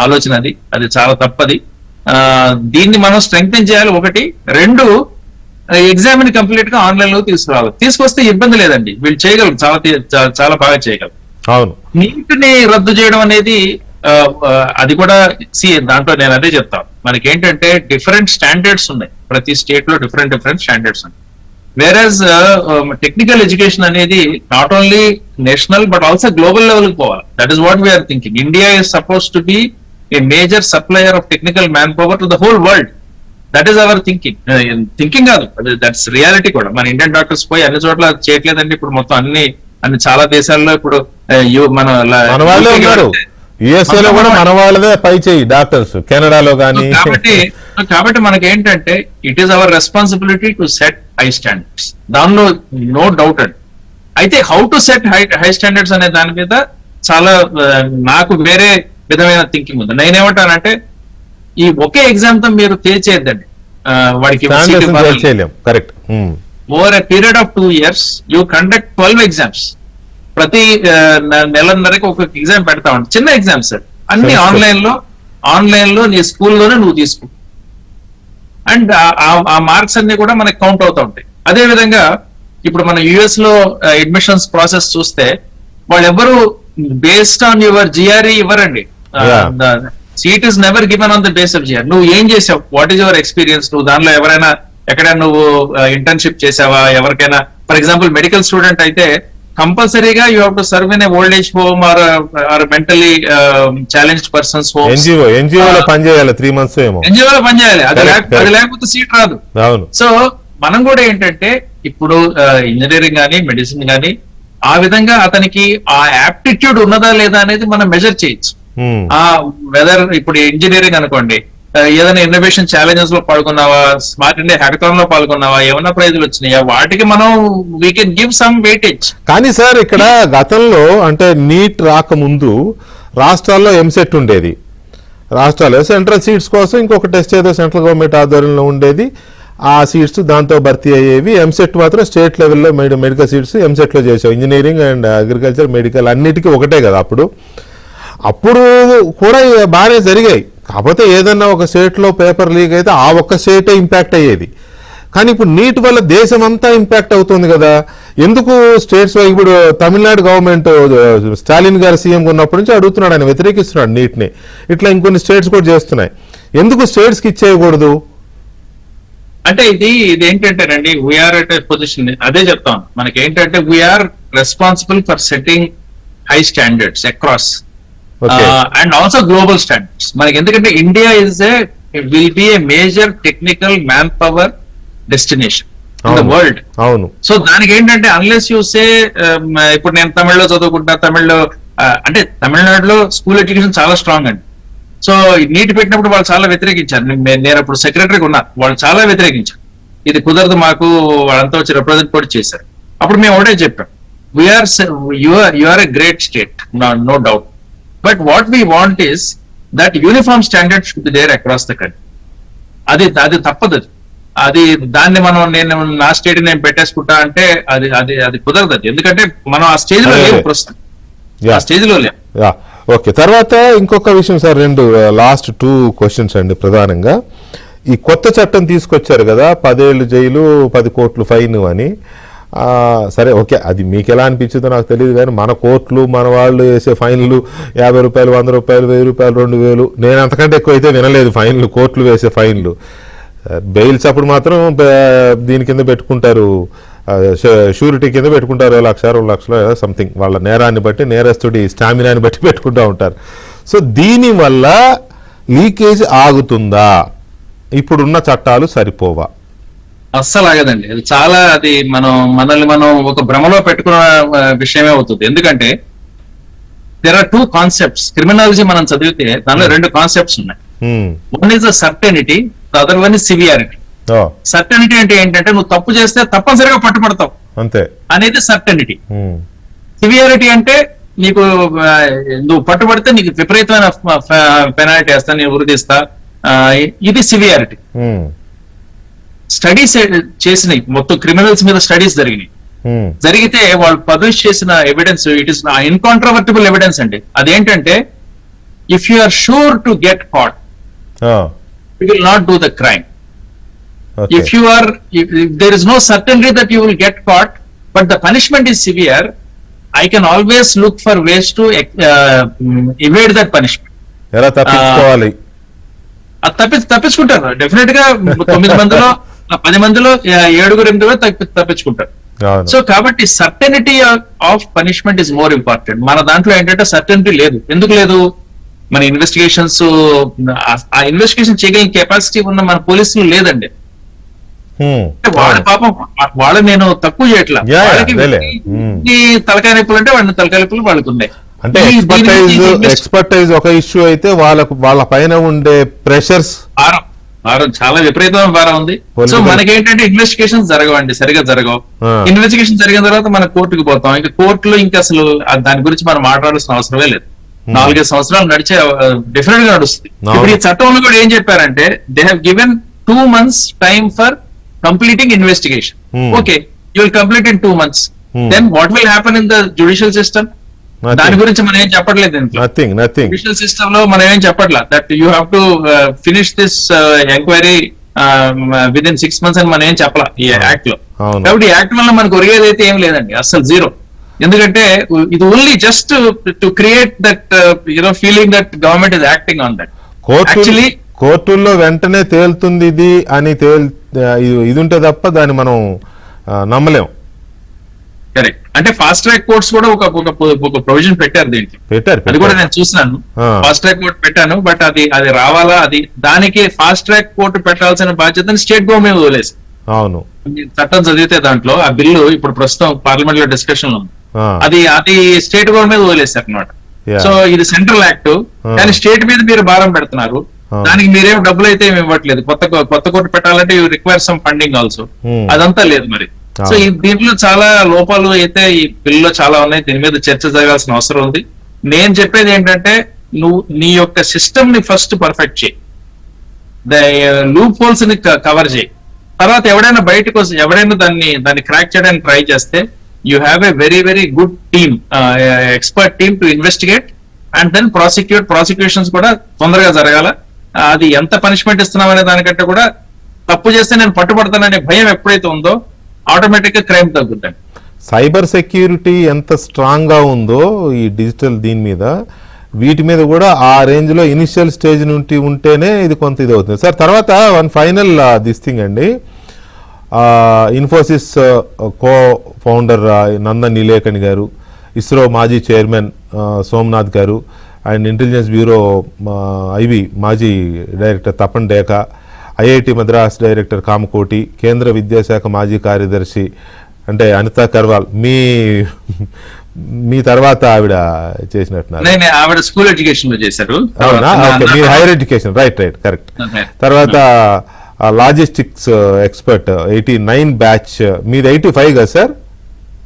ఆలోచన. అది చాలా తప్పది. దీన్ని మనం స్ట్రెంగ్తెన్ చేయాలి. 1, 2 ఎగ్జామ్ ని కంప్లీట్ గా ఆన్లైన్ లో తీసుకురావాలి. తీసుకొస్తే ఇబ్బంది లేదండి, వీళ్ళు చేయగలరు, చాలా బాగా చేయగలరు. అవును, నీట్ ని రద్దు చేయడం అనేది అది కూడా దాంట్లో నేను అదే చెప్తాను. మనకి ఏంటంటే డిఫరెంట్ స్టాండర్డ్స్ ఉన్నాయి, ప్రతి స్టేట్ లో డిఫరెంట్ స్టాండర్డ్స్ ఉన్నాయి. వేరేజ్ టెక్నికల్ ఎడ్యుకేషన్ అనేది not only national but also global level కి పోవాలి. That is what we are thinking. India is suppose to be a major supplier of technical manpower to the whole world. That is our thinking కాదు, that's reality కూడా. మన Indian doctors పోయి అన్ని చోట్ల చేయట్లేదండి. ఇప్పుడు మొత్తం అన్ని చాలా దేశాల్లో ఇప్పుడు మన యుఎస్ఏలో కూడా మన వాళ్ళదే పై చేయి డాక్టర్స్, కెనడాలో కానీ. కాబట్టి మనకి ఏంటంటే it is our responsibility to set high standards, దానిలో నో డౌట్ అండి. అయితే how to set high standards అనే దాని మీద చాలా నాకు వేరే విధమైన థింకింగ్ ఉంది. నేనేమంటానంటే ఈ ఒకే ఎగ్జామ్ తో మీరు తేల్చేద్దండి. వాడికి స్టాండర్డ్స్ చేయలేం. Correct. Over a period of 2 years you conduct 12 exams. ప్రతి నెలన్నరకి ఒక ఎగ్జామ్ పెడతా ఉంటాం, చిన్న ఎగ్జామ్స్ అన్ని ఆన్లైన్ లో నీ స్కూల్లోనే నువ్వు తీసుకో. అండ్ ఆ మార్క్స్ అన్ని కూడా మనకి కౌంట్ అవుతా ఉంటాయి. అదే విధంగా ఇప్పుడు మన యుఎస్ లో అడ్మిషన్స్ ప్రాసెస్ చూస్తే వాళ్ళెవరు బేస్డ్ ఆన్ యువర్ జిఆర్ఈ ఇవ్వరండి. Seat is never given on the base of G R. నువ్వు ఏం చేసావు, వాట్ ఈస్ యువర్ ఎక్స్పీరియన్స్, నువ్వు దానిలో ఎక్కడైనా నువ్వు ఇంటర్న్షిప్ చేసావా, ఎవరికైనా ఫర్ ఎగ్జాంపుల్ మెడికల్ స్టూడెంట్ అయితే కంపల్సరీగా you have to serve in old age home or mentally challenged persons home. ఎన్జిఓలో పనిచేయాలి 3 months ఏమో. ఎన్జిఓలో పనిచేయాలి, అది లేకపోతే సీట్ రాదు. సో మనం కూడా ఏంటంటే ఇప్పుడు ఇంజనీరింగ్ కానీ మెడిసిన్ కానీ ఆ విధంగా అతనికి ఆ యాప్టిట్యూడ్ ఉన్నదా లేదా అనేది మనం మెజర్ చేయొచ్చు. ఆ వెదర్ ఇప్పుడు ఇంజనీరింగ్ అనుకోండి, ఏదైనా ఇన్నోవేషన్ ఛాలెంజెస్ లో పాల్గొన్నావా, స్మార్ట్ ఇండియా హ్యాకథాన్ లో పాల్గొన్నావా, ఏమైనా ప్రైజులు వచ్చినాయా, వాటికి మనం we can give some weightage. కానీ సార్ ఇక్కడ గతంలో అంటే నీట్ రాకముందు రాష్ట్రాల్లో ఎంసెట్ ఉండేది. రాష్ట్రాల్లో సెంట్రల్ సీట్స్ కోసం ఇంకొక టెస్ట్ ఏదో సెంట్రల్ గవర్నమెంట్ ఆధ్వర్యంలో ఉండేది. ఆ సీట్స్ దాంతో భర్తీ అయ్యేవి. ఎంసెట్ మాత్రం స్టేట్ లెవెల్లో మెడికల్ సీట్స్ ఎంసెట్లో చేసాం. ఇంజనీరింగ్ అండ్ అగ్రికల్చర్ మెడికల్ అన్నిటికీ ఒకటే కదా అప్పుడు కూడా బాగానే జరిగాయి. కాకపోతే ఏదన్నా ఒక స్టేట్లో పేపర్ లీక్ అయితే ఆ ఒక్క స్టేటే ఇంపాక్ట్ అయ్యేది. కానీ ఇప్పుడు నీట్ వల్ల దేశం అంతా ఇంపాక్ట్ అవుతుంది కదా. ఎందుకు స్టేట్స్ ఇప్పుడు తమిళనాడు గవర్నమెంట్ స్టాలిన్ గారు సీఎం ఉన్నప్పటి నుంచి అడుగుతున్నాడు, ఆయన వ్యతిరేకిస్తున్నాడు నీట్ని. ఇట్లా ఇంకొన్ని స్టేట్స్ కూడా చేస్తున్నాయి. ఎందుకు స్టేట్స్కి ఇచ్చేయకూడదు అంటే ఇది ఏంటంటేనండి, వీఆర్ అట్ పొజిషన్, అదే చెప్తాం మనకి ఏంటంటే we are responsible for setting high standards across and also global standards. మనకి ఎందుకంటే India will be a major technical manpower destination in the world. అవును. సో దానికి ఏంటంటే అన్లెస్ చూసే ఇప్పుడు నేను తమిళ్లో చదువుకుంటా, తమిళ్లో అంటే తమిళనాడులో స్కూల్ ఎడ్యుకేషన్ చాలా స్ట్రాంగ్ అండి. సో నీట్ పెట్టినప్పుడు వాళ్ళు చాలా వ్యతిరేకించారు. నేను అప్పుడు సెక్రటరీగా ఉన్నా, వాళ్ళు చాలా వ్యతిరేకించారు. ఇది కుదరదు మాకు, వాళ్ళంతా వచ్చి రిప్రజెంట్ కూడా చేశారు. అప్పుడు మేము ఒకటే చెప్పాం, you are a great state, no doubt, but what we want is that uniform standard should be there across the country. అది తప్పదు. అది దాన్ని నేను నా స్టేట్ నేను పెట్టేసుకుంటా అంటే అది కుదరదు. ఎందుకంటే మనం ఆ స్టేజ్ లో లేవు ప్రస్తుతం, ఆ స్టేజ్ లో లేవు. ఓకే. తర్వాత ఇంకొక విషయం సార్, లాస్ట్ 2 questions అండి. ప్రధానంగా ఈ కొత్త చట్టం తీసుకొచ్చారు కదా, 10 ఏళ్ళు జైలు 10 కోట్లు ఫైన్ అని. సరే ఓకే, అది మీకు ఎలా అనిపించిందో నాకు తెలియదు. కానీ మన కోర్టులు మన వాళ్ళు వేసే ఫైన్లు 50 రూపాయలు, 100 రూపాయలు, 1000 రూపాయలు, 2000, నేను అంతకంటే ఎక్కువ అయితే వినలేదు ఫైన్లు, కోర్టులు వేసే ఫైన్లు. బెయిల్స్ అప్పుడు మాత్రం దీని కింద పెట్టుకుంటారు, షూరిటీ కింద పెట్టుకుంటారు, 1 లక్ష 2 లక్షలు సంథింగ్, వాళ్ళ నేరాన్ని బట్టి నేరస్తుడి స్టామినాని బట్టి పెట్టుకుంటూ ఉంటారు. సో దీనివల్ల లీకేజ్ ఆగుతుందా? ఇప్పుడున్న చట్టాలు సరిపోవా? అస్సలు ఆగదండి. అది మనల్ని మనం ఒక భ్రమలో పెట్టుకున్న విషయమే అవుతుంది. ఎందుకంటే దేర్ ఆర్ 2 కాన్సెప్ట్స్. క్రిమినాలజీ మనం చదివితే దానిలో 2 కాన్సెప్ట్స్ ఉన్నాయి. One is the certainty, the other one is severity. Certainty అంటే ఏంటంటే నువ్వు తప్పు చేస్తే తప్పనిసరిగా పట్టుబడతావు అంతే అనేది సర్టెనిటీ. సివియారిటీ అంటే నువ్వు పట్టుబడితే నీకు విపరీతమైన పెనాల్టీ వేస్తా, నేను ఉరిదీస్తా, ఇది సివియారిటీ. స్టడీస్ చేసినాయి, మొత్తం క్రిమినల్స్ మీద స్టడీస్ జరిగితే వాళ్ళు పబ్లిష్ చేసిన evidence, it is incontrovertible evidence అండి. అదేంటంటే if you are sure to get caught, you will not do the crime. If there is no certainty that you will get caught, but the punishment is severe, I can always look for ways to evade that punishment. ఎలా తప్పించుకోవాలి? తప్పించుకుంటారు definite గా. 9 మందిలో 10 మందిలో 7-8 తప్పించుకుంటారు. So కాబట్టి certainty of punishment is more important. మన దాంట్లో ఏంటంటే certainty లేదు. ఎందుకు లేదు? మన ఇన్వెస్టిగేషన్స్, ఆ ఇన్వెస్టిగేషన్ చేయగలిగిన కెపాసిటీ ఉన్న మన పోలీసులు లేదండి. వాళ్ళ పాపం వాళ్ళు నేను తక్కువ చేయట్లా, వాళ్ళకి తలకాయ నొప్పులు అంటే వాళ్ళ తలకాయ నొప్పులు వాళ్ళకు ఉన్నాయి. అంటే ఎక్స్పర్టైజ్ ఒక ఇష్యూ అయితే వాళ్ళ పైన ఉండే ప్రెషర్స్ భారం చాలా విపరీతమైన భారం ఉంది. సో మనకేంటంటే ఇన్వెస్టిగేషన్ జరగవండి, సరిగా జరగవు. ఇన్వెస్టిగేషన్ జరిగిన తర్వాత మన కోర్టుకు పోతాం. ఇంకా కోర్టులో ఇంకా అసలు దాని గురించి మనం మాట్లాడాల్సిన అవసరమే లేదు. 4-5 సంవత్సరాలు నడిచే డెఫినెట్ గా నడుస్తుంది. ఇప్పుడు ఈ చట్టంలో కూడా ఏం చెప్పారంటే they have given 2 months time for completing investigation. Okay, you will complete in 2 months. Then what will happen in the judicial system? దాని గురించి మనం ఏం చెప్పట్లేదు ఇంట్లో. నథింగ్ జుడిషియల్ సిస్టమ్ లో మనం ఏం చెప్పట్లా that you have to finish this enquiry with in 6 months అని మనం ఏం చెప్పలా ఈ యాక్ట్ లో. కాబట్టి ఈ యాక్ట్ వల్ల మనకు ఒరిగేది అయితే ఏం లేదండి, అసలు జీరో. ఎందుకంటే ఇది only just to create that feeling that government is acting on that. Actually కోర్టుల్లో వెంటనే తేలుతుంది ఇది అని ఇది ఉంటే తప్ప దాన్ని మనం నమ్మలేం. కరెక్ట్. అంటే ఫాస్ట్ ట్రాక్ కోర్ట్స్ కూడా ఒక ప్రొవిజన్ పెట్టారు దీంట్లో. అది కూడా నేను చూసినాను, ఫాస్ట్ ట్రాక్ కోర్ట్ పెట్టాను. బట్ అది రావాలా, అది దానికి ఫాస్ట్ ట్రాక్ కోర్టు పెట్టాల్సిన బాధ్యతని స్టేట్ గవర్నమెంట్ వదిలేసి. అవును, చట్టం చదివితే దాంట్లో ఆ బిల్లు ఇప్పుడు ప్రస్తుతం పార్లమెంట్ లో డిస్కషన్ లో ఉంది. అది స్టేట్ గవర్నమెంట్ వదిలేశారు అనమాట. సో ఇది సెంట్రల్ యాక్ట్, కానీ స్టేట్ మీద మీరు భారం పెడుతున్నారు. దానికి మీరేం డబ్బులు అయితే ఏమి ఇవ్వట్లేదు. కొత్త కోర్టు పెట్టాలంటే you require some funding also. అదంతా లేదు మరి. సో దీంట్లో చాలా లోపాలు అయితే ఈ బిల్లులో చాలా ఉన్నాయి. దీని మీద చర్చ జరగాల్సిన అవసరం ఉంది. నేను చెప్పేది ఏంటంటే నువ్వు నీ యొక్క సిస్టమ్ ని ఫస్ట్ పర్ఫెక్ట్ చేయి, లూప్ హోల్స్ ని కవర్ చేయి. తర్వాత ఎవడైనా బయటకు వస్తే ఎవడైనా దాన్ని క్రాక్ చేయడానికి ట్రై చేస్తే you have a very very good team, expert team to investigate and then prosecutions కూడా తొందరగా జరగాల. అది ఎంత పనిష్మెంట్ ఇస్తున్నాం అనే దానికంటే కూడా తప్పు చేస్తే నేను పట్టుబడతాననే భయం ఎప్పుడైతే ఉందో ఆటోమేటిక్ గా క్రైమ్ తగ్గుతాయి. సైబర్ సెక్యూరిటీ ఎంత స్ట్రాంగ్ గా ఉందో ఈ డిజిటల్ దీని మీద, వీటి మీద కూడా ఆ రేంజ్ లో ఇనిషియల్ స్టేజ్ నుండి ఉంటేనే ఇది కొంత ఇది అవుతుంది సార్. తర్వాత వన్ ఫైనల్ దిస్ థింగ్ అండి, ఇన్ఫోసిస్ కో ఫౌండర్ నందన్ నీలేకని గారు, ఇస్రో మాజీ చైర్మన్ సోమనాథ్ గారు, అండ్ ఇంటెలిజెన్స్ బ్యూరో ఐబీ మాజీ director Tapan డేకా, IIT Madras director Kamakoti, కేంద్ర విద్యాశాఖ మాజీ కార్యదర్శి అంటే అనితా కర్వాల్, మీ తర్వాత ఆవిడ చేసినట్టున్నారు. ఆవిడ స్కూల్ ఎడ్యుకేషన్ లో చేశారు. మీరు హైయర్ ఎడ్యుకేషన్, రైట్ కరెక్ట్. తర్వాత లాజిస్టిక్స్ ఎక్స్పర్ట్ 89 బ్యాచ్, మీది 85 కదా సార్?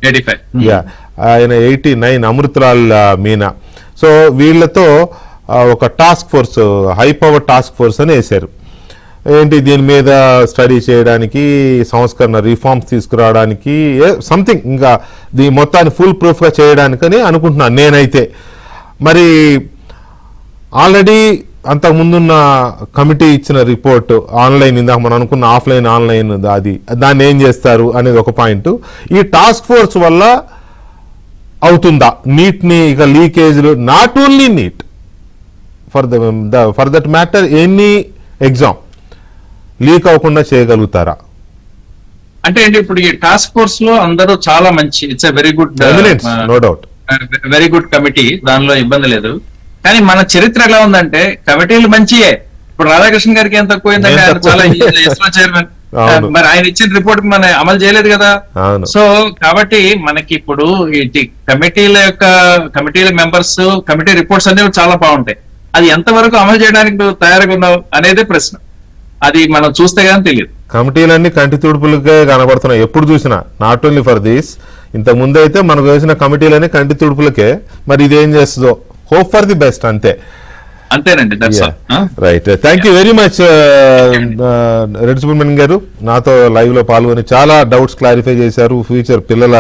85. యా, ఆయన 89. అమృతలాల్ మీనా. సో వీళ్ళతో ఒక task force, high power task force అని వేశారు. ఏంటి దీని మీద స్టడీ చేయడానికి, సంస్కరణ రిఫార్మ్స్ తీసుకురావడానికి, సంథింగ్ ఇంకా దీని మొత్తాన్ని ఫుల్ ప్రూఫ్గా చేయడానికని అనుకుంటున్నాను నేనైతే. మరి ఆల్రెడీ అంతకుముందున్న కమిటీ ఇచ్చిన రిపోర్ట్ ఆన్లైన్, ఇందాక మనం అనుకున్న ఆఫ్లైన్ ఆన్లైన్, దాన్ని ఏం చేస్తారు అనేది ఒక పాయింట్. ఈ టాస్క్ ఫోర్స్ వల్ల అవుతుందా నీట్ని ఇక లీకేజ్లు, not only NEET, for that matter any exam leak అవ్వకుండా చేయగలుగుతారా? అంటే ఇప్పుడు ఈ టాస్క్ ఫోర్స్ లో అందరూ చాలా మంచి, it's a very good, no doubt, very good committee, దానిలో ఇబ్బంది లేదు. కానీ మన చరిత్ర ఎలా ఉందంటే కమిటీలు మంచియే. ఇప్పుడు రాధాకృష్ణ గారికి ఏం తక్కువైందంటే ఆయన చాలా ఇస్రో చైర్మన్, మరి ఆయన ఇచ్చిన రిపోర్ట్ మన అమలు చేయలేదు కదా. సో కాబట్టి మనకి ఇప్పుడు కమిటీల మెంబర్స్, కమిటీ రిపోర్ట్స్ అనేవి చాలా బాగుంటాయి. అది ఎంతవరకు అమలు చేయడానికి నువ్వు తయారుగా ఉన్నావు అనేదే ప్రశ్న. అది మనం చూస్తే గానీ తెలియదు. కమిటీలన్నీ కంటి తుడుపులకే కనబడుతున్నాయి ఎప్పుడు చూసినా, నాట్ ఓన్లీ ఫర్ దిస్. ఇంత ముందు అయితే మనకు వేసిన కమిటీలన్నీ కంటి తుడుపులకే. మరి ఇదేం చేస్తుందో, హోప్ ఫర్ ది బెస్ట్, అంతేనండి. Right, thank you very much Reddy Subrahmanyam గారు. నాతో లైవ్ లో పాల్గొని చాలా డౌట్స్ క్లారిఫై చేశారు. పిల్లల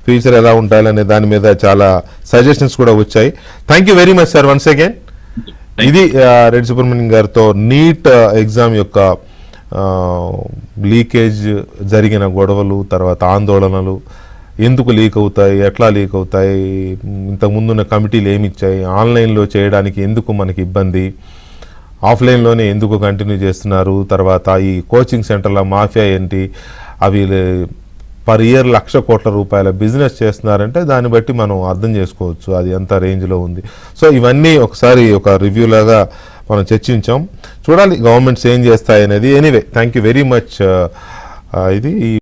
ఫ్యూచర్ ఎలా ఉంటాయాలనే దాని మీద చాలా సజెషన్స్ కూడా వచ్చాయి. Thank you very much sir once again. ఇది రెడ్డి సుబ్రహ్మణ్యం గారితో నీట్ ఎగ్జామ్ యొక్క లీకేజ్, జరిగిన గొడవలు, తర్వాత ఆందోళనలు, ఎందుకు లీక్ అవుతాయి, ఎట్లా లీక్ అవుతాయి, ఇంతకుముందున్న కమిటీలు ఏమి ఇచ్చాయి, ఆన్లైన్లో చేయడానికి ఎందుకు మనకి ఇబ్బంది, ఆఫ్లైన్లోనే ఎందుకు కంటిన్యూ చేస్తున్నారు, తర్వాత ఈ కోచింగ్ సెంటర్ల మాఫియా ఏంటి, అవి పర్ ఇయర్ 1,00,000 కోట్ల రూపాయల బిజినెస్ చేస్తున్నారంటే దాన్ని బట్టి మనం అర్థం చేసుకోవచ్చు అది ఎంత రేంజ్లో ఉంది. సో ఇవన్నీ ఒకసారి ఒక రివ్యూ లాగా మనం చర్చించాం. చూడాలి గవర్నమెంట్స్ ఏం చేస్తాయి అనేది. Anyway, thank you very much. ఇది